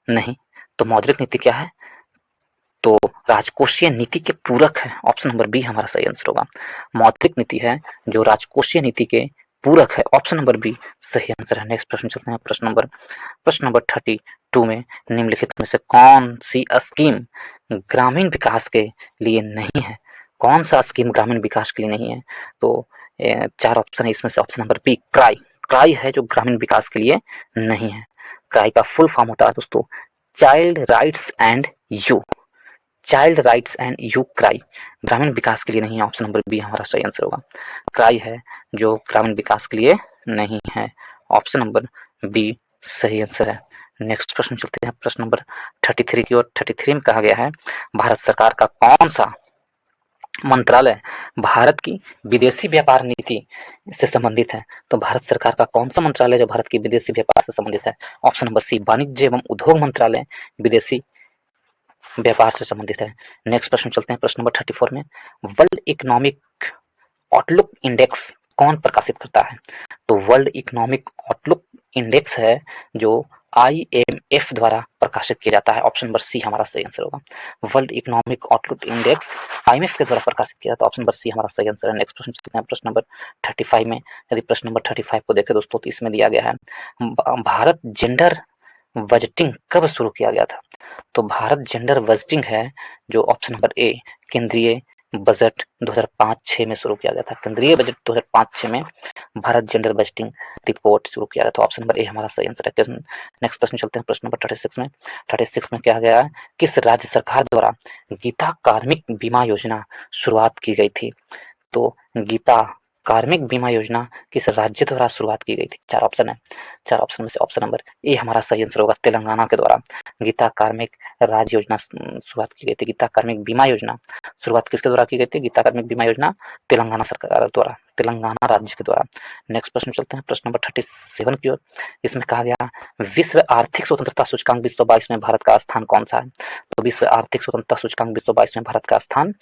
नहीं। तो मौद्रिक नीति क्या है, तो राजकोषीय नीति के पूरक है। ऑप्शन नंबर बी हमारा सही आंसर होगा। मौद्रिक नीति है जो राजकोषीय नीति के पूरक है। ऑप्शन नंबर बी सही आंसर है। नेक्स्ट प्रश्न चलते हैं। प्रश्न नंबर 32 में निम्नलिखित में से कौन सी स्कीम ग्रामीण विकास के लिए नहीं है। कौन सा स्कीम ग्रामीण विकास के लिए नहीं है, तो 4 ऑप्शन है इसमें से। ऑप्शन नंबर बी क्राई है जो ग्रामीण विकास के लिए नहीं है। क्राई का फुल फॉर्म होता है दोस्तों child rights and you cry, ग्रामीण विकास के लिए नहीं है। ऑप्शन नंबर बी हमारा सही आंसर होगा। क्राई है जो ग्रामीण विकास के लिए नहीं है। ऑप्शन नंबर बी सही आंसर है। नेक्स्ट प्रश्न चलते हैं। प्रश्न नंबर 33 की ओर। 33 में कहा गया है, भारत सरकार का कौन सा मंत्रालय भारत की विदेशी व्यापार नीति से संबंधित है? तो भारत सरकार का कौन सा मंत्रालय जो भारत की विदेशी व्यापार से संबंधित है? ऑप्शन नंबर सी, वाणिज्य एवं उद्योग मंत्रालय विदेशी व्यापार से संबंधित है। नेक्स्ट प्रश्न चलते हैं, प्रश्न नंबर 34 में, वर्ल्ड इकोनॉमिक आउटलुक इंडेक्स कौन प्रकाशित करता है? तो वर्ल्ड इकोनॉमिक आउटलुक इंडेक्स है जो IMF द्वारा प्रकाशित किया जाता है। ऑप्शन नंबर सी हमारा सही आंसर होगा। World economic outlook index IMF के द्वारा प्रकाशित किया जाता है। ऑप्शन नंबर सी हमारा सही आंसर है। नेक्स्ट प्रश्न चलते हैं, प्रश्न नंबर 35 में। यदि प्रश्न नंबर 35 को देखें दोस्तों, तो इसमें दिया गया है भारत जेंडर बजटिंग कब शुरू किया गया था? तो भारत जेंडर बजटिंग है जो ऑप्शन नंबर ए, केंद्रीय बजट 2005-06 में शुरू किया गया था। केंद्रीय बजट 2005-06 में भारत जेंडर बजटिंग रिपोर्ट शुरू किया गया था। ऑप्शन नंबर ए हमारा सही आंसर है। नेक्स्ट प्रश्न चलते हैं, प्रश्न नंबर 36 में। 36 में क्या गया है, किस राज्य सरकार द्वारा गीता कार्मिक बीमा योजना शुरुआत की गई थी? तो गीता कार्मिक बीमा योजना किस राज्य द्वारा शुरुआत की गई थी? 4 ऑप्शन है, 4 ऑप्शन में से ऑप्शन नंबर ए हमारा सही आंसर होगा। तेलंगाना के द्वारा गीता कार्मिक राज्य योजना शुरुआत की गई थी। गीता कार्मिक बीमा योजना शुरुआत किसके द्वारा की गई थी? गीता कार्मिक बीमा योजना तेलंगाना सरकार द्वारा, तेलंगाना राज्य के द्वारा। नेक्स्ट प्रश्न चलते हैं, प्रश्न नंबर 37 की ओर। इसमें कहा गया विश्व आर्थिक स्वतंत्रता सूचकांक 2022 में भारत का स्थान कौन सा है? तो विश्व आर्थिक स्वतंत्रता सूचकांक 2022 में भारत का स्थान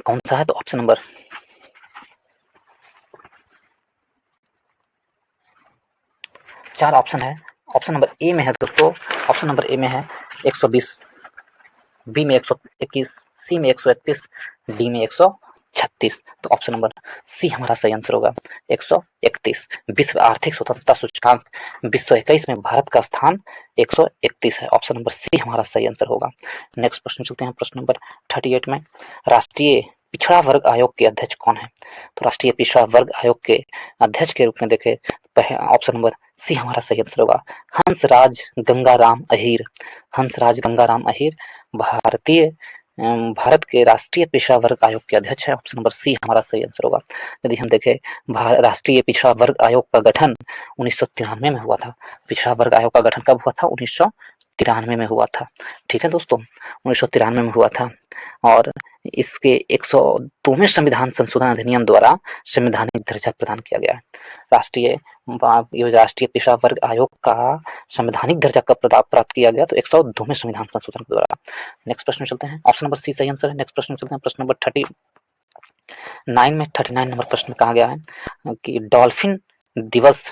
कौन सा है? तो ऑप्शन नंबर 4 ऑप्शन है। ऑप्शन नंबर ए में है दोस्तों, ऑप्शन नंबर ए में है 120, बी में 121, सी में 131, डी में 136। तो ऑप्शन नंबर सी हमारा सही आंसर होगा, 131। विश्व आर्थिक स्वतंत्रता सूचकांक 2021 में भारत का स्थान 131 है। ऑप्शन नंबर सी हमारा सही आंसर होगा। नेक्स्ट प्रश्न चलते हैं, प्रश्न नंबर 38 में। राष्ट्रीय पिछड़ा वर्ग आयोग के अध्यक्ष कौन है? तो राष्ट्रीय पिछड़ा वर्ग आयोग के अध्यक्ष के रूप में देखें, ऑप्शन नंबर सी हमारा सही आंसर होगा, हंसराज गंगाराम अहीर। हंसराज गंगाराम अहीर भारत के राष्ट्रीय पिछड़ा वर्ग आयोग के अध्यक्ष है। ऑप्शन नंबर सी हमारा सही आंसर होगा। यदि हम देखें राष्ट्रीय पिछड़ा वर्ग आयोग का गठन 1993 में हुआ था। पिछड़ा वर्ग आयोग का गठन कब हुआ था? 1993 में हुआ था। ठीक है दोस्तों, 1993 में हुआ था। और इसके 102वें संविधान संशोधन अधिनियम द्वारा संवैधानिक दर्जा प्रदान किया गया है। राष्ट्रीय पिछड़ा वर्ग आयोग का संवैधानिक दर्जा कब प्राप्त किया गया? तो 102वें संविधान संशोधन के द्वारा। नेक्स्ट प्रश्न चलते हैं, ऑप्शन नंबर सी सही आंसर है। नेक्स्ट प्रश्न चलते हैं, प्रश्न नंबर 39 में। 39 नंबर प्रश्न में कहा गया है कि डॉल्फिन दिवस,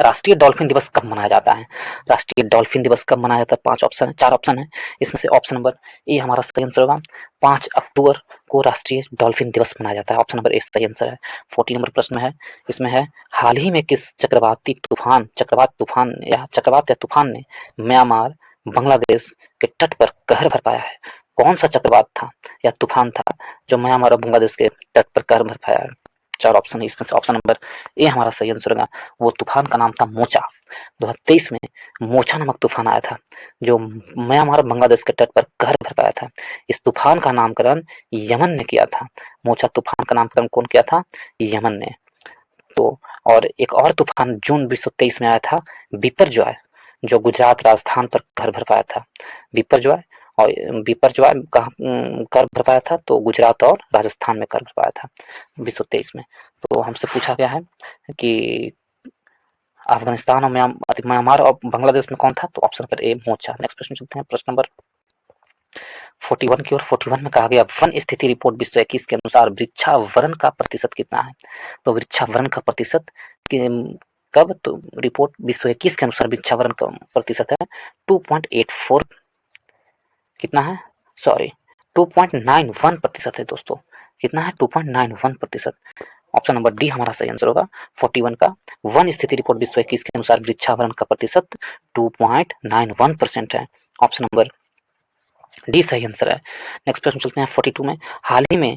राष्ट्रीय डॉल्फिन दिवस कब मनाया जाता है? राष्ट्रीय डॉल्फिन दिवस कब मनाया जाता है? 5 ऑप्शन है, 4 ऑप्शन है। इसमें से ऑप्शन नंबर ए हमारा सही आंसर होगा, 5 अक्टूबर को राष्ट्रीय डॉल्फिन दिवस मनाया जाता है। ऑप्शन नंबर ए सही आंसर है। 40 नंबर प्रश्न है, इसमें है हाल ही में किस चक्रवात या तूफान ने म्यांमार बांग्लादेश के तट पर कहर बरपाया है? कौन सा चक्रवात था या तूफान था जो म्यांमार और बांग्लादेश के तट पर कहर बरपाया है? 4 ऑप्शन है, इसमें से ऑप्शन नंबर ए हमारा सही आंसर होगा। वो तूफान का नाम था मोचा। 2023 में मोचा नामक तूफान आया था जो म्यांमार और बांग्लादेश के तट पर कहर बरपाया था। इस तूफान का नामकरण यमन ने किया था। मोचा तूफान का नामकरण कौन किया था? यमन ने। तो और एक और तूफान जून 2023 में आया था, बिपरजॉय, जो गुजरात राजस्थान पर कहर बरपाया था। बिपरजॉय कहाँ कर भर पाया था? तो गुजरात और राजस्थान में कर भर पाया था 2023 में। तो हमसे पूछा गया है कि अफगानिस्तान और म्यांमार और बांग्लादेश में कौन था? तो option number A mocha. Next प्रश्न चलते हैं, प्रश्न नंबर 41 की ओर। 41 में कहा गया वन स्थिति रिपोर्ट 2021 के अनुसार वृक्षावरण का प्रतिशत कितना है? तो वृक्षावरण का प्रतिशत कब? तो रिपोर्ट 2021 के अनुसार वृक्षावरण का प्रतिशत है 2.84, कितना है? सॉरी 2.91% है दोस्तों। कितना है? 2.91%। ऑप्शन नंबर डी हमारा सही आंसर होगा। 41 का वन स्थिति रिपोर्ट 2021 के अनुसार वृक्षावरण का प्रतिशत 2.91% है। ऑप्शन नंबर डी सही आंसर है। नेक्स्ट प्रश्न चलते हैं 42 में। हाल ही में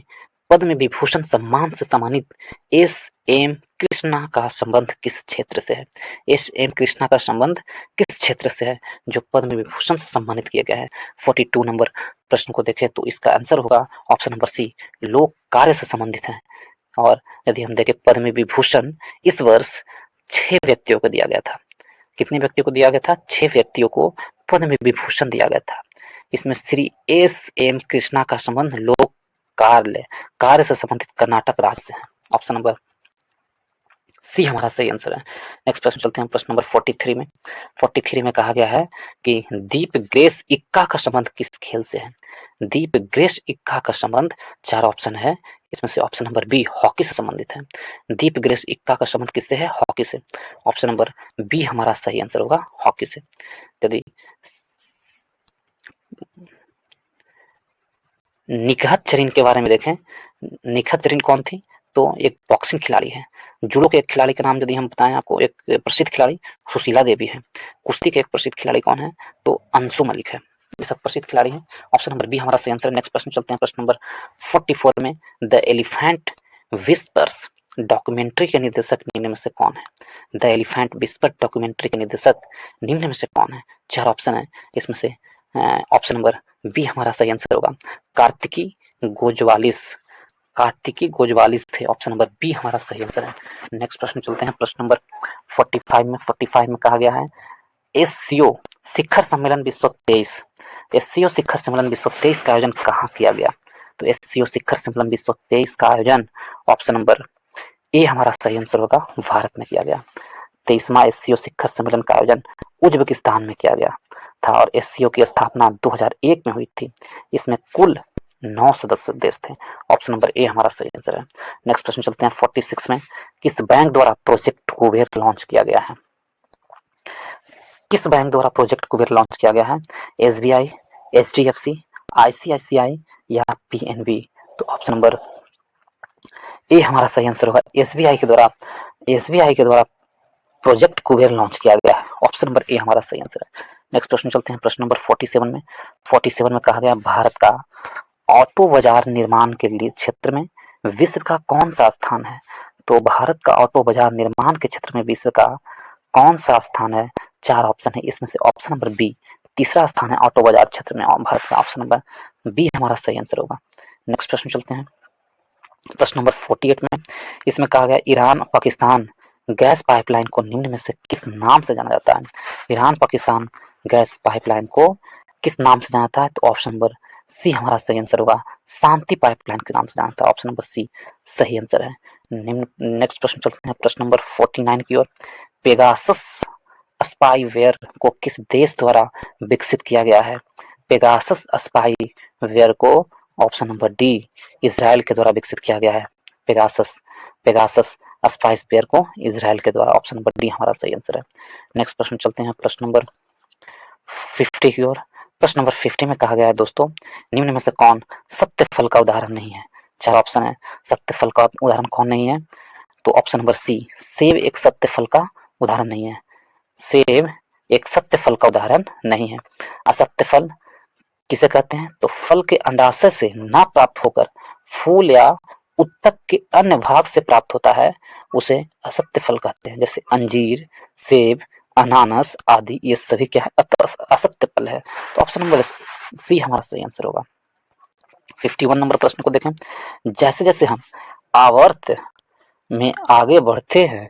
पद्म विभूषण सम्मान से सम्मानित एस.एम. कृष्णा का संबंध किस क्षेत्र से है? एस.एम. कृष्णा का संबंध किस क्षेत्र से है जो पद्म विभूषण से सम्मानित किया गया है? 42 नंबर प्रश्न को देखें तो इसका आंसर होगा ऑप्शन नंबर सी, लोक कार्य से संबंधित है। और यदि हम देखें पद्म विभूषण इस वर्ष 6 व्यक्तियों को दिया गया था। कितने व्यक्तियों को दिया गया था? 6 व्यक्तियों को पद्म विभूषण दिया गया था। इसमें श्री एस.एम. कृष्णा का संबंध लोक कार्य से संबंधित कर्नाटक राज्य है। ऑप्शन नंबर सी हमारा सही आंसर है। नेक्स्ट प्रश्न चलते हैं प्रश्न नंबर 43 में। 43 में कहा गया है कि दीप ग्रेस इक्का का संबंध किस खेल से है। दीप ग्रेस इक्का का संबंध, चार ऑप्शन है, इसमें से ऑप्शन नंबर बी हॉकी से संबंधित है। दीप ग्रेस इक्का का संबंध किससे है? हॉकी से। ऑप्शन नंबर बी हमारा सही आंसर होगा, हॉकी से। यदि निखत जरीन के बारे में देखें, निखत जरीन कौन थी? तो एक बॉक्सिंग खिलाड़ी है। जूडो के एक खिलाड़ी का नाम यदि हम बताएं आपको, एक प्रसिद्ध खिलाड़ी सुशीला देवी है। कुश्ती के एक प्रसिद्ध खिलाड़ी कौन है? तो अंशु मलिक है। ये सब प्रसिद्ध खिलाड़ी हैं। ऑप्शन नंबर बी हमारा सही आंसर है। नेक्स्ट प्रश्न चलते हैं प्रश्न नंबर 44 में। द एलिफेंट विस्पर्स डॉक्यूमेंट्री के निर्देशक निम्न में से कौन है? द एलिफेंट विस्पर डॉक्यूमेंट्री के निर्देशक निम्न में से कौन है? चार ऑप्शन है, इसमें से ऑप्शन नंबर बी हमारा सही आंसर होगा, कार्तिकी गोजवालिस। कार्तिकी गोजवालिस थे। ऑप्शन नंबर बी हमारा सही आंसर है। नेक्स्ट प्रश्न चलते हैं प्रश्न नंबर 45 में। 45 में कहा गया है एससीओ शिखर सम्मेलन विश्व 23, एससीओ शिखर सम्मेलन विश्व 23 का आयोजन कहाँ किया गया? तो एससीओ शिखर सम्मेलन विश्व 23 का आयोजन ऑप्शन नंबर ए हमारा सही आंसर होगा, भारत में किया गया। 23वां एससीओ शिखर सम्मेलन का आयोजन उज्बेकिस्तान में किया गया था और एससीओ की स्थापना 2001 में हुई थी। इसमें कुल 9 सदस्य देश थे। ऑप्शन नंबर ए हमारा सही आंसर है। नेक्स्ट प्रश्न चलते हैं 46 में। किस बैंक द्वारा प्रोजेक्ट कुबेर लॉन्च किया गया है? किस बैंक द्वारा प्रोजेक्ट कुबेर लॉन्च किया गया है? एसबीआई, एचडीएफसी, आईसीआईसीआई या पीएनबी? तो ऑप्शन नंबर ए हमारा सही आंसर होगा, एसबीआई के द्वारा। एसबीआई के द्वारा प्रोजेक्ट कुबेर लॉन्च किया गया है। ऑप्शन नंबर ए हमारा सही आंसर है। नेक्स्ट प्रश्न चलते हैं प्रश्न नंबर 47 में। 47 में कहा गया भारत का ऑटो बाजार निर्माण के लिए क्षेत्र में विश्व का कौन सा स्थान है? तो भारत का ऑटो बाजार निर्माण के क्षेत्र में विश्व का कौन सा स्थान है? चार ऑप्शन है, इसमें से ऑप्शन नंबर बी तीसरा स्थान है ऑटो बाजार क्षेत्र में भारत का। ऑप्शन नंबर बी हमारा सही आंसर होगा। नेक्स्ट प्रश्न चलते हैं प्रश्न नंबर 48 में। इसमें कहा गया ईरान पाकिस्तान गैस पाइपलाइन को निम्न में से किस नाम से जाना जाता है? ईरान पाकिस्तान गैस पाइपलाइन को किस नाम से जाना जाता है? तो ऑप्शन नंबर सी हमारा सही आंसर होगा, शांति पाइपलाइन के नाम से जाना जाता है। ऑप्शन नंबर सी सही आंसर है। नेक्स्ट प्रश्न चलते हैं प्रश्न नंबर 49 की ओर। पेगासस स्पाईवेयर को किस देश द्वारा विकसित किया गया है? पेगासस स्पाईवेयर को ऑप्शन नंबर डी इजराइल के द्वारा विकसित किया गया है। पेगासस स्पाईवेयर को इजराइल के द्वारा। ऑप्शन नंबर डी हमारा सही आंसर है। नेक्स्ट प्रश्न चलते हैं प्रश्न नंबर 50 की ओर। प्रश्न नंबर 50 में कहा गया है दोस्तों निम्न में से कौन सत्य फल का उदाहरण नहीं है? चार ऑप्शन है, सत्य फल का उदाहरण कौन नहीं है? तो ऑप्शन नंबर सी सेब एक सत्य फल का उदाहरण नहीं है। सेब एक सत्य फल का उदाहरण नहीं है। असत्य फल किसे कहते हैं? तो फल के अंडाशय से ना प्राप्त होकर फूल या उत्तक के अन्य भाग से प्राप्त होता है, उसे असत्य फल कहते हैं। जैसे अंजीर, सेब, अनानास आदि, ये सभी क्या है? असत्य फल है। तो ऑप्शन नंबर सी हमारा सही आंसर होगा। 51 नंबर प्रश्न को देखें। जैसे जैसे हम आवर्त में आगे बढ़ते हैं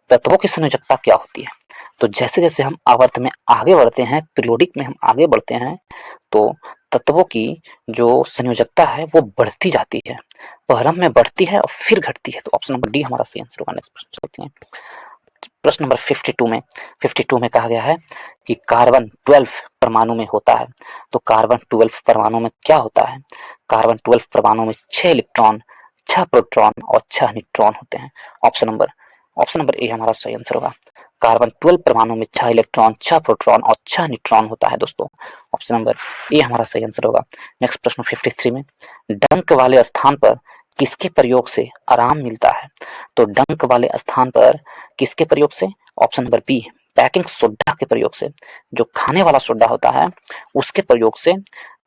तत्वों की संयोजकता क्या होती है? तो जैसे जैसे हम आवर्त में आगे बढ़ते हैं, पीरियोडिक में हम आगे बढ़ते हैं, तो तत्वों की जो संयोजकता है वो बढ़ती जाती है, प्रारंभ में बढ़ती है और फिर घटती है। तो ऑप्शन नंबर डी हमारा सही आंसर होगा। नेक्स्ट प्रश्न चलते हैं प्रश्न नंबर 52 में कहा गया है कि कार्बन 12 परमाणु में होता है। तो कार्बन 12 परमाणु में क्या होता है? कार्बन 12 परमाणु में 6 इलेक्ट्रॉन, 6 प्रोटॉन और 6 न्यूट्रॉन होते हैं। ऑप्शन नंबर ए हमारा सही आंसर होगा। कार्बन 12 परमाणु में 6 इलेक्ट्रॉन, 6 प्रोटॉन और 6 न्यूट्रॉन होता है दोस्तों। ऑप्शन नंबर ए हमारा सही आंसर होगा। नेक्स्ट प्रश्न 53 में। डंक वाले स्थान पर किसके प्रयोग से आराम मिलता है? तो डंक वाले स्थान पर किसके प्रयोग से? Option number B baking soda के प्रयोग से। जो खाने वाला सोडा होता है उसके प्रयोग से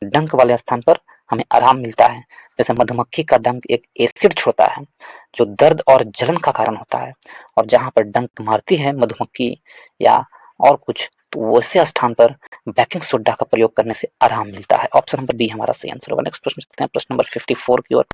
डंक वाले स्थान पर हमें आराम मिलता है। जैसे मधुमक्खी का डंक एक एसिड छोड़ता है जो दर्द और जलन का कारण होता है, और जहाँ पर डंक मारती है मधुमक्खी या और कुछ, तो वैसे स्थान पर बेकिंग सोडा का प्रयोग करने से आराम मिलता है। ऑप्शन नंबर बी हमारा सही आंसर होगा। नेक्स्ट प्रश्न चलते हैं प्रश्न नंबर 54 की ओर।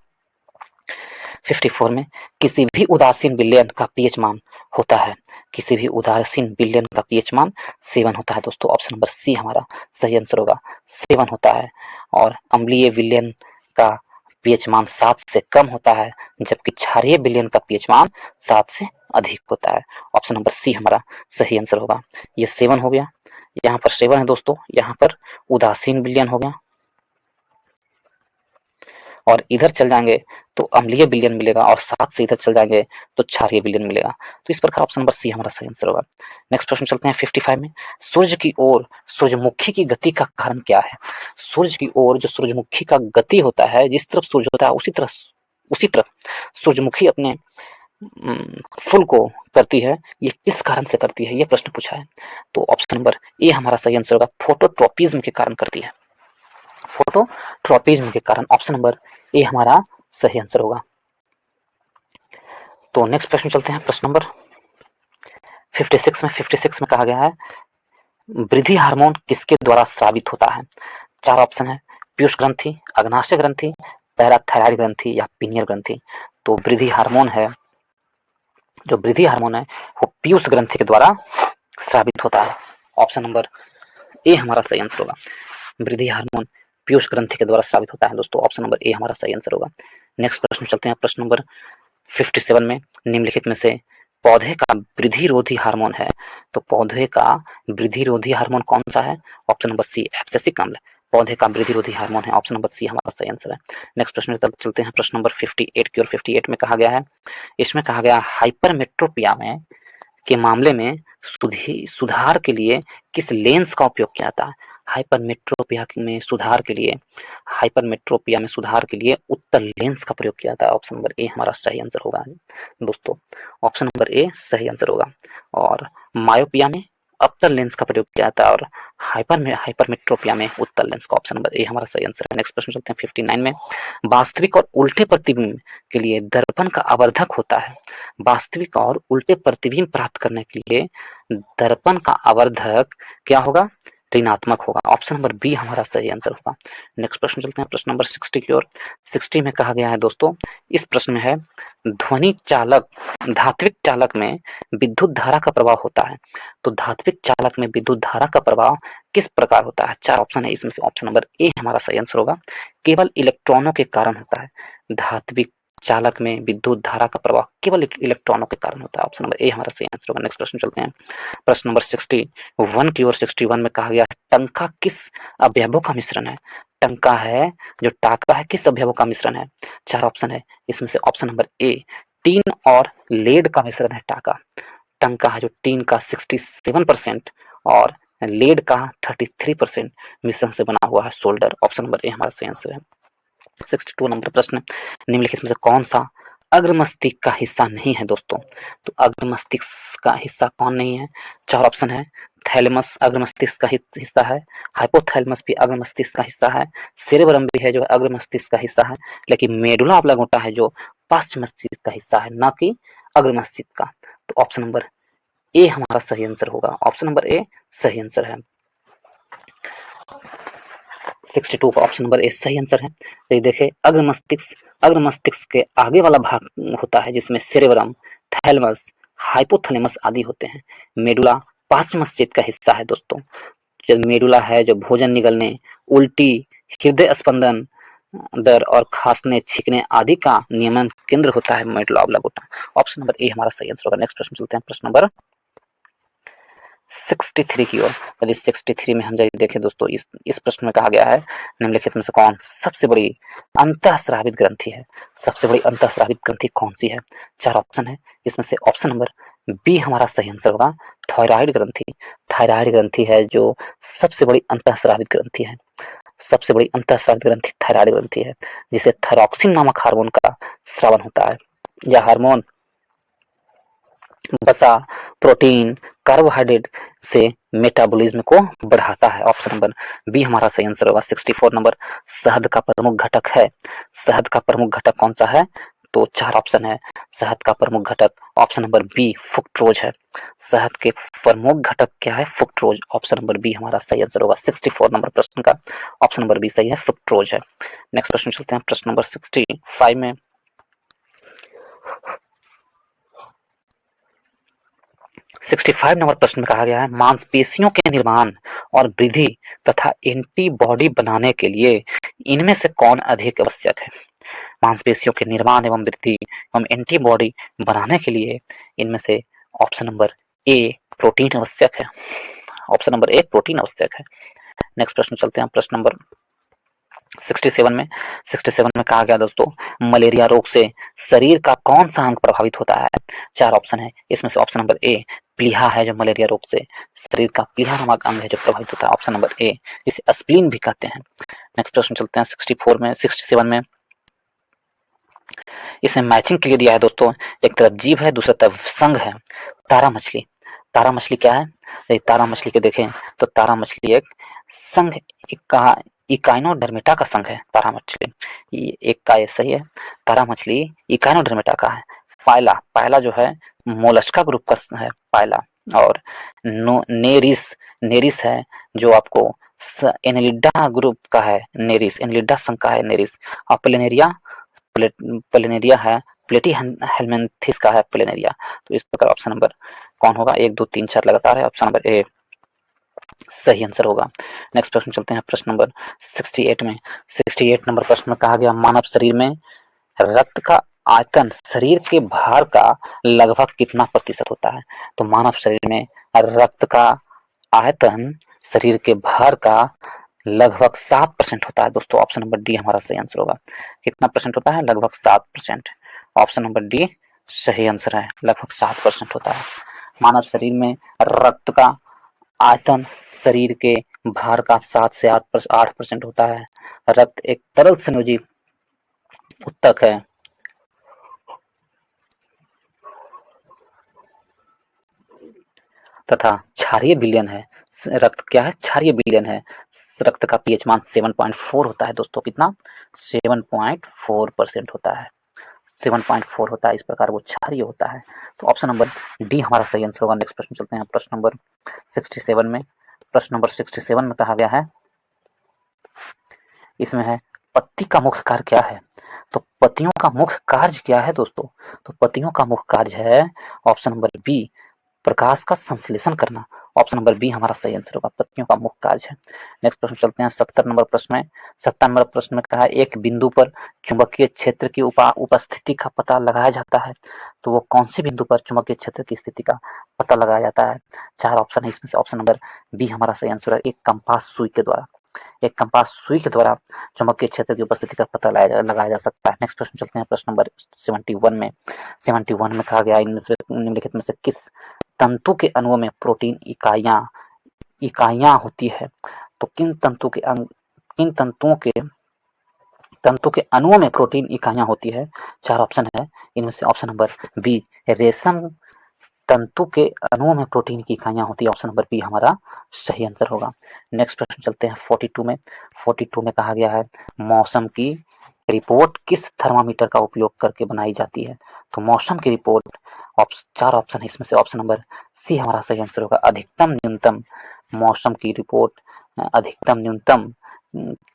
54 में किसी भी उदासीन विलयन का पीएच मान होता है। किसी भी उदासीन विलयन का पीएच मान 7 होता है दोस्तों। ऑप्शन नंबर सी हमारा सही आंसर होगा, 7 होता है। और अम्लीय विलयन का पीएच मान 7 से कम होता है, जबकि क्षारीय विलयन का पीएच मान 7 से अधिक होता है। ऑप्शन नंबर सी हमारा सही आंसर होगा। ये 7 हो गया, यहाँ पर 7 है दोस्तों, यहाँ पर उदासीन विलयन हो गया, और इधर चल जाएंगे तो अम्लीय विलयन मिलेगा, और 7 से इधर चल जाएंगे तो क्षारीय विलयन मिलेगा। तो इस प्रकार ऑप्शन नंबर सी हमारा सही आंसर होगा। नेक्स्ट प्रश्न चलते हैं 55 में। सूर्य की ओर सूर्यमुखी की गति का कारण क्या है? सूर्य की ओर जो सूर्यमुखी का गति होता है, जिस तरफ सूर्य होता है उसी तरफ सूर्यमुखी अपने फूल को करती है। ये किस कारण से करती है, ये प्रश्न पूछा है। तो ऑप्शन नंबर ए हमारा सही आंसर होगा, फोटोट्रोपिज्म के कारण करती है। फोटोट्रोपिज्म के कारण ऑप्शन नंबर ए हमारा सही आंसर होगा। तो नेक्स्ट प्रश्न चलते हैं, प्रश्न नंबर 56 में कहा गया है वृद्धि हार्मोन किसके द्वारा स्रावित होता है? 4 ऑप्शन है, पीयूष ग्रंथि, अग्नाशय ग्रंथि, पैराथायराइड ग्रंथि या पीनियल ग्रंथि। तो वृद्धि हार्मोन है, जो वृद्धि हार्मोन है वो पीयूष ग्रंथि के द्वारा स्रावित होता है। ऑप्शन नंबर ए हमारा सही आंसर होगा। वृद्धि हार्मोन पीयूष ग्रंथि के द्वारा स्रावित होता है दोस्तों, ऑप्शन नंबर ए हमारा सही आंसर होगा। नेक्स्ट प्रश्न चलते हैं, प्रश्न नंबर 57 में निम्नलिखित में से पौधे का वृद्धिरोधी हार्मोन है, तो पौधे का वृद्धिरोधी हार्मोन कौन सा है? ऑप्शन नंबर सी एब्सिसिक अम्ल पौधे का वृद्धिरोधी हार्मोन है, ऑप्शन नंबर सी हमारा सही आंसर है। नेक्स्ट प्रश्न की तरफ चलते हैं, प्रश्न नंबर 58 की ओर। 58 में कहा गया है, इसमें कहा गया हाइपरमेट्रोपिया में के मामले में सुधार के लिए किस लेंस का उपयोग किया जाता है? हाइपरमेट्रोपिया में सुधार के लिए उत्तल लेंस का प्रयोग किया जाता है। ऑप्शन नंबर ए हमारा सही आंसर होगा दोस्तों, ऑप्शन नंबर ए सही आंसर होगा। और मायोपिया में अवतल लेंस का प्रयोग किया जाता है, और हाइपरमेट्रोपिया में उत्तल लेंस का। ऑप्शन नंबर ए हमारा सही आंसर है। नेक्स्ट प्रश्न चलते हैं 59 में। वास्तविक और उल्टे प्रतिबिंब के लिए दर्पण का आवर्धक होता है। वास्तविक और उल्टे प्रतिबिंब प्राप्त करने के लिए दर्पण का आवर्धक क्या होगा? ऋणात्मक होगा। ऑप्शन नंबर बी हमारा सही आंसर होगा। नेक्स्ट प्रश्न चलते हैं, प्रश्न नंबर 60 की ओर। 60 में कहा गया है दोस्तों, इस प्रश्न में है ध्वनि चालक धात्विक चालक में विद्युत धारा का प्रभाव होता है। तो धात्विक चालक में विद्युत धारा का प्रभाव किस प्रकार होता है? 4 ऑप्शन है, इसमें से ऑप्शन नंबर ए हमारा सही आंसर होगा, केवल इलेक्ट्रॉनों के कारण होता है। धात्विक चालक में विद्युत धारा का प्रभाव केवल इलेक्ट्रॉनों के कारण होता है। ऑप्शन नंबर ए हमारा सही आंसर होगा। नेक्स्ट प्रश्न चलते हैं, प्रश्न नंबर 61 की ओर। 61 में कहा गया टंका किस अवयवों का मिश्रण है? टंका है जो टाका है, किस अवयवों का मिश्रण है? 4 ऑप्शन है, इसमें से ऑप्शन नंबर ए टीन और लेड का मिश्रण है टाका। टंका है जो टीन का 67% और लेड का 33% मिश्रण से बना हुआ है सोल्डर। ऑप्शन नंबर ए हमारा सही आंसर है। 62 नंबर प्रश्न, निम्नलिखित में से कौन सा अग्र मस्तिष्क का हिस्सा नहीं है दोस्तों? तो अग्र मस्तिष्क का हिस्सा कौन नहीं है? 4 ऑप्शन है, थैलेमस अग्र मस्तिष्क का हिस्सा है, हाइपोथैलेमस भी अग्र मस्तिष्क का हिस्सा है, सेरेब्रम भी है जो अग्र मस्तिष्क का हिस्सा है, लेकिन मेडुला ऑब्लांगेटा है जो पश्च मस्तिष्क का हिस्सा है, ना कि अग्र मस्तिष्क का। तो ऑप्शन नंबर ए हमारा सही आंसर होगा। ऑप्शन नंबर ए सही आंसर है। 62 का ऑप्शन नंबर ए सही आंसर है। तो ये देखे अग्र मस्तिष्क के आगे वाला भाग होता है जिसमें सेरेब्रम, थैलेमस, हाइपोथैलेमस आदि होते हैं। मेडुला पार्श्व मस्तिष्क का हिस्सा है दोस्तों। जो मेडुला है जो भोजन निगलने, उल्टी, हृदय स्पंदन दर और खांसने, छींकने आदि का नियमन केंद्र होता है medulla oblongata. Option number A हमारा सही आंसर होगा। नेक्स्ट प्रश्न चलते हैं, प्रश्न नंबर 63 की ओर। यदि 63 में हम जाइए देखें दोस्तों, इस प्रश्न में कहा गया है निम्नलिखित में से कौन सबसे बड़ी अंतःस्रावित ग्रंथि है? सबसे बड़ी अंतःस्रावित ग्रंथि कौन सी है? 4 ऑप्शन है, इसमें से ऑप्शन नंबर बी हमारा सही आंसर होगा, थायराइड ग्रंथि। थायराइड ग्रंथि है जो सबसे बड़ी अंतःस्रावित ग्रंथि है। सबसे बड़ी अंतःस्रावित ग्रंथि थायराइड ग्रंथि है, जिसे थायरॉक्सिन नामक हार्मोन का स्रावन होता है। यह हार्मोन वसा, प्रोटीन, कार्बोहाइड्रेट से मेटाबॉलिज्म को बढ़ाता है। ऑप्शन नंबर बी हमारा सही आंसर होगा। 64 नंबर, शहद का प्रमुख घटक है। शहद का प्रमुख घटक कौन सा है? तो 4 ऑप्शन है, शहद का प्रमुख घटक ऑप्शन नंबर बी फ्रुक्टोज है। शहद के प्रमुख घटक क्या है? फ्रुक्टोज। ऑप्शन नंबर बी हमारा सही आंसर होगा। 64 नंबर प्रश्न का ऑप्शन नंबर बी सही है, फ्रुक्टोज है। नेक्स्ट प्रश्न चलते हैं, प्रश्न नंबर 65 में। 65 नंबर प्रश्न में कहा गया है मांसपेशियों के निर्माण और वृद्धि तथा एंटीबॉडी बनाने के लिए इनमें से कौन अधिक आवश्यक है? मांसपेशियों के निर्माण एवं वृद्धि एवं एंटीबॉडी बनाने के लिए इनमें से ऑप्शन नंबर ए प्रोटीन आवश्यक है। ऑप्शन नंबर ए प्रोटीन आवश्यक है। नेक्स्ट प्रश्न चलते हैं प्रश्न नंबर 67 में कहा गया दोस्तों, मलेरिया रोग से शरीर का कौन सा अंग प्रभावित होता है? 4 ऑप्शन है, इसमें से ऑप्शन नंबर ए प्लीहा है जो मलेरिया रोग से शरीर का प्लीहा नामक अंग है जो प्रभावित होता है। ऑप्शन नंबर ए, जिसे स्प्लीन भी कहते हैं। नेक्स्ट प्रश्न चलते हैं 67 में। इसमें मैचिंग के लिए दिया है दोस्तों, एक तरफ जीव है, दूसरी तरफ संघ है। तारा मछली, तारा मछली क्या है? तारा मछली के देखें तो तारा मछली एक संघ इकाइनोडर्मिटा का संघ है। तारा मछली एक का ये सही है। तारा मछली इकाइनोडर्मिटा का है। पायला, पायला जो है मोलस्का ग्रुप का है पायला। और नेरिस, नेरिस है जो आपको एनेलिडा ग्रुप का है। नेरिस एनेलिडा संघ का है नेरिस। और प्लेनेरिया, प्लेनेरिया है प्लेटी हेलमेंथिस का है प्लेनेरिया। तो इस प्रकार ऑप्शन नंबर कौन होगा? 1 2 3 4 लगातार है, ऑप्शन नंबर ए सही आंसर होगा। नेक्स्ट प्रश्न चलते हैं प्रश्न नंबर 68 में। 68 नंबर प्रश्न में कहा गया, मानव शरीर में रक्त का आयतन शरीर के भार का लगभग कितना प्रतिशत होता है? तो मानव शरीर में रक्त का आयतन शरीर के भार का लगभग 7% होता है दोस्तों। ऑप्शन नंबर डी हमारा सही आंसर होगा। कितना परसेंट होता है? लगभग 7%। ऑप्शन नंबर डी सही आंसर है, लगभग 7% होता है। मानव शरीर में रक्त का आयतन शरीर के भार का 7 से 8% होता है। रक्त एक तरल संयोजी उत्तक है तथा क्षारीय विलयन है। रक्त क्या है? क्षारीय विलयन है। रक्त का पीएच मान 7.4 होता है दोस्तों। कितना? 7.4% होता है। 7.4 होता है, इस प्रकार वो क्षारीय होता है। तो ऑप्शन नंबर डी हमारा सही आंसर होगा। नेक्स्ट प्रश्न चलते हैं प्रश्न नंबर 67 में। प्रश्न नंबर 67 में कहा गया है, इसमें है पत्ती का मुख्य कार्य क्या है? तो पत्तियों का मुख्य कार्य क्या है दोस्तों? तो पत्तियों का मुख्य कार्य है ऑप्शन नंबर बी, प्रकाश का संश्लेषण करना। ऑप्शन नंबर बी हमारा सही आंसर होगा, पत्तियों का मुख्य कार्य है। नेक्स्ट प्रश्न चलते हैं 70 नंबर प्रश्न में। 70 नंबर प्रश्न में कहा है, एक बिंदु पर चुंबकीय क्षेत्र की उपस्थिति का पता लगाया जाता है। तो वो कौन सी बिंदु पर चुंबकीय क्षेत्र की स्थिति का पता लगाया जाता है? 4 ऑप्शन है, इसमें से ऑप्शन नंबर बी हमारा सही आंसर है, एक कंपास सुई के द्वारा। एक कंपास सुई के द्वारा चुंबकीय क्षेत्र की उपस्थिति का पता लगाया जा सकता है। नेक्स्ट प्रश्न चलते हैं प्रश्न नंबर 71 में। 71 में कहा गया, इनमें से निम्नलिखित में से किस तंतु के अणुओं में प्रोटीन इकाइयां होती है? तो किन तंतुओं के अणुओं में प्रोटीन इकाइयां होती है? 4 ऑप्शन है, इनमें से ऑप्शन नंबर बी, रेशम तंतु के अणुओं में प्रोटीन की इकाइयां होती है। ऑप्शन नंबर बी हमारा सही आंसर होगा। नेक्स्ट प्रश्न चलते हैं 42 में। 42 में कहा गया है, मौसम की रिपोर्ट किस थर्मामीटर का उपयोग करके बनाई जाती है? तो मौसम की रिपोर्ट 4 ऑप्शन है, इसमें से ऑप्शन नंबर सी हमारा सही आंसर होगा, अधिकतम न्यूनतम। मौसम की रिपोर्ट अधिकतम न्यूनतम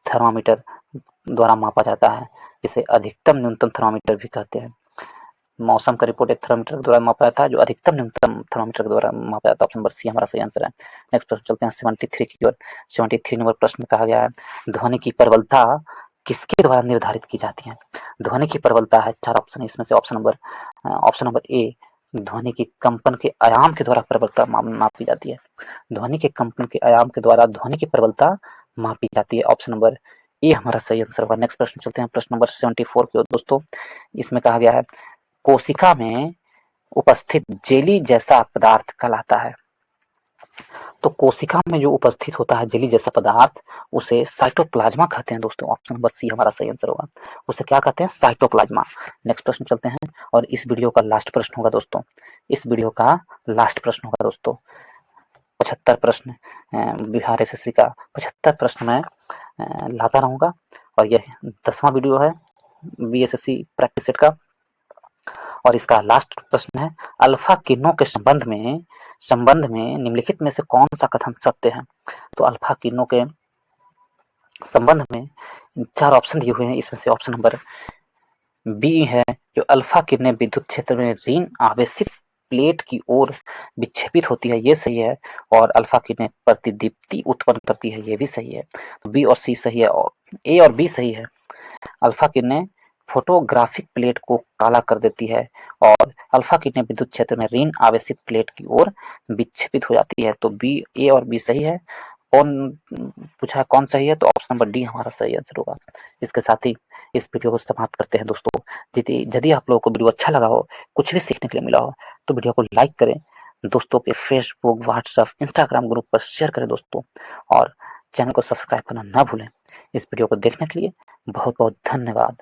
थर्मामीटर द्वारा मापा जाता है, इसे अधिकतम न्यूनतम थर्मामीटर भी कहते हैं। मौसम का रिपोर्ट एक थर्मामीटर के द्वारा मापा जाता है, जो अधिकतम न्यूनतम थर्मामीटर के द्वारा मापा जाता है। ऑप्शन नंबर सी हमारा सही आंसर है। नेक्स्ट प्रश्न चलते हैं 73 की ओर। 73 नंबर प्रश्न में कहा गया है, ध्वनि की प्रबलता किसके द्वारा निर्धारित की जाती है? ध्वनि की प्रबलता है 4 ऑप्शन, इसमें से ऑप्शन नंबर ए, ध्वनि के कंपन के आयाम के द्वारा प्रबलता मापी जाती है। ध्वनि के कंपन के आयाम के द्वारा ध्वनि की प्रबलता मापी जाती है। ऑप्शन नंबर ए हमारा सही आंसर होगा। नेक्स्ट प्रश्न चलते हैं प्रश्न नंबर 74 की ओर दोस्तों। इसमें कहा गया है, कोशिका में उपस्थित जेली जैसा पदार्थ कहलाता है। तो कोशिका में जो उपस्थित होता है जेली जैसा पदार्थ, उसे साइटोप्लाज्मा कहते हैं दोस्तों। ऑप्शन नंबर सी हमारा सही आंसर होगा, उसे क्या कहते हैं? साइटोप्लाज्मा। नेक्स्ट प्रश्न चलते हैं, और इस वीडियो का लास्ट प्रश्न होगा दोस्तों। इस वीडियो का लास्ट प्रश्न होगा दोस्तों। 75 प्रश्न बिहार एसएससी का 75 प्रश्न में लाता रहूँगा, और यह 10वां वीडियो है बीएसएससी प्रैक्टिस सेट का। और इसका लास्ट प्रश्न है, अल्फा किरणों के संबंध में निम्नलिखित में से कौन सा कथन सत्य है? तो अल्फा किरणों के संबंध में 4 ऑप्शन दिए हुए हैं, इसमें से ऑप्शन नंबर बी है, जो अल्फा किरणें विद्युत क्षेत्र में ऋण आवेशित प्लेट की ओर विक्षेपित होती है, ये सही है। और अल्फा किरणें प्रतिदीप्ति उत्पन्न करती है, ये भी सही है। बी और सी सही है और ए और बी सही है। अल्फा किरणें फोटोग्राफिक प्लेट को काला कर देती है और अल्फा किरणें विद्युत क्षेत्र में ऋण आवेशित प्लेट की ओर विक्षेपित हो जाती है। तो बी, ए और बी सही है। कौन पूछा है कौन सही है, तो ऑप्शन नंबर डी हमारा सही आंसर होगा। इसके साथ ही इस वीडियो को समाप्त करते हैं दोस्तों। यदि आप लोगों को वीडियो अच्छा लगा हो, कुछ भी सीखने के लिए मिला हो, तो वीडियो को लाइक करें, दोस्तों के फेसबुक, व्हाट्सएप, इंस्टाग्राम ग्रुप पर शेयर करें दोस्तों, और चैनल को सब्सक्राइब करना ना भूलें। इस वीडियो को देखने के लिए बहुत बहुत धन्यवाद।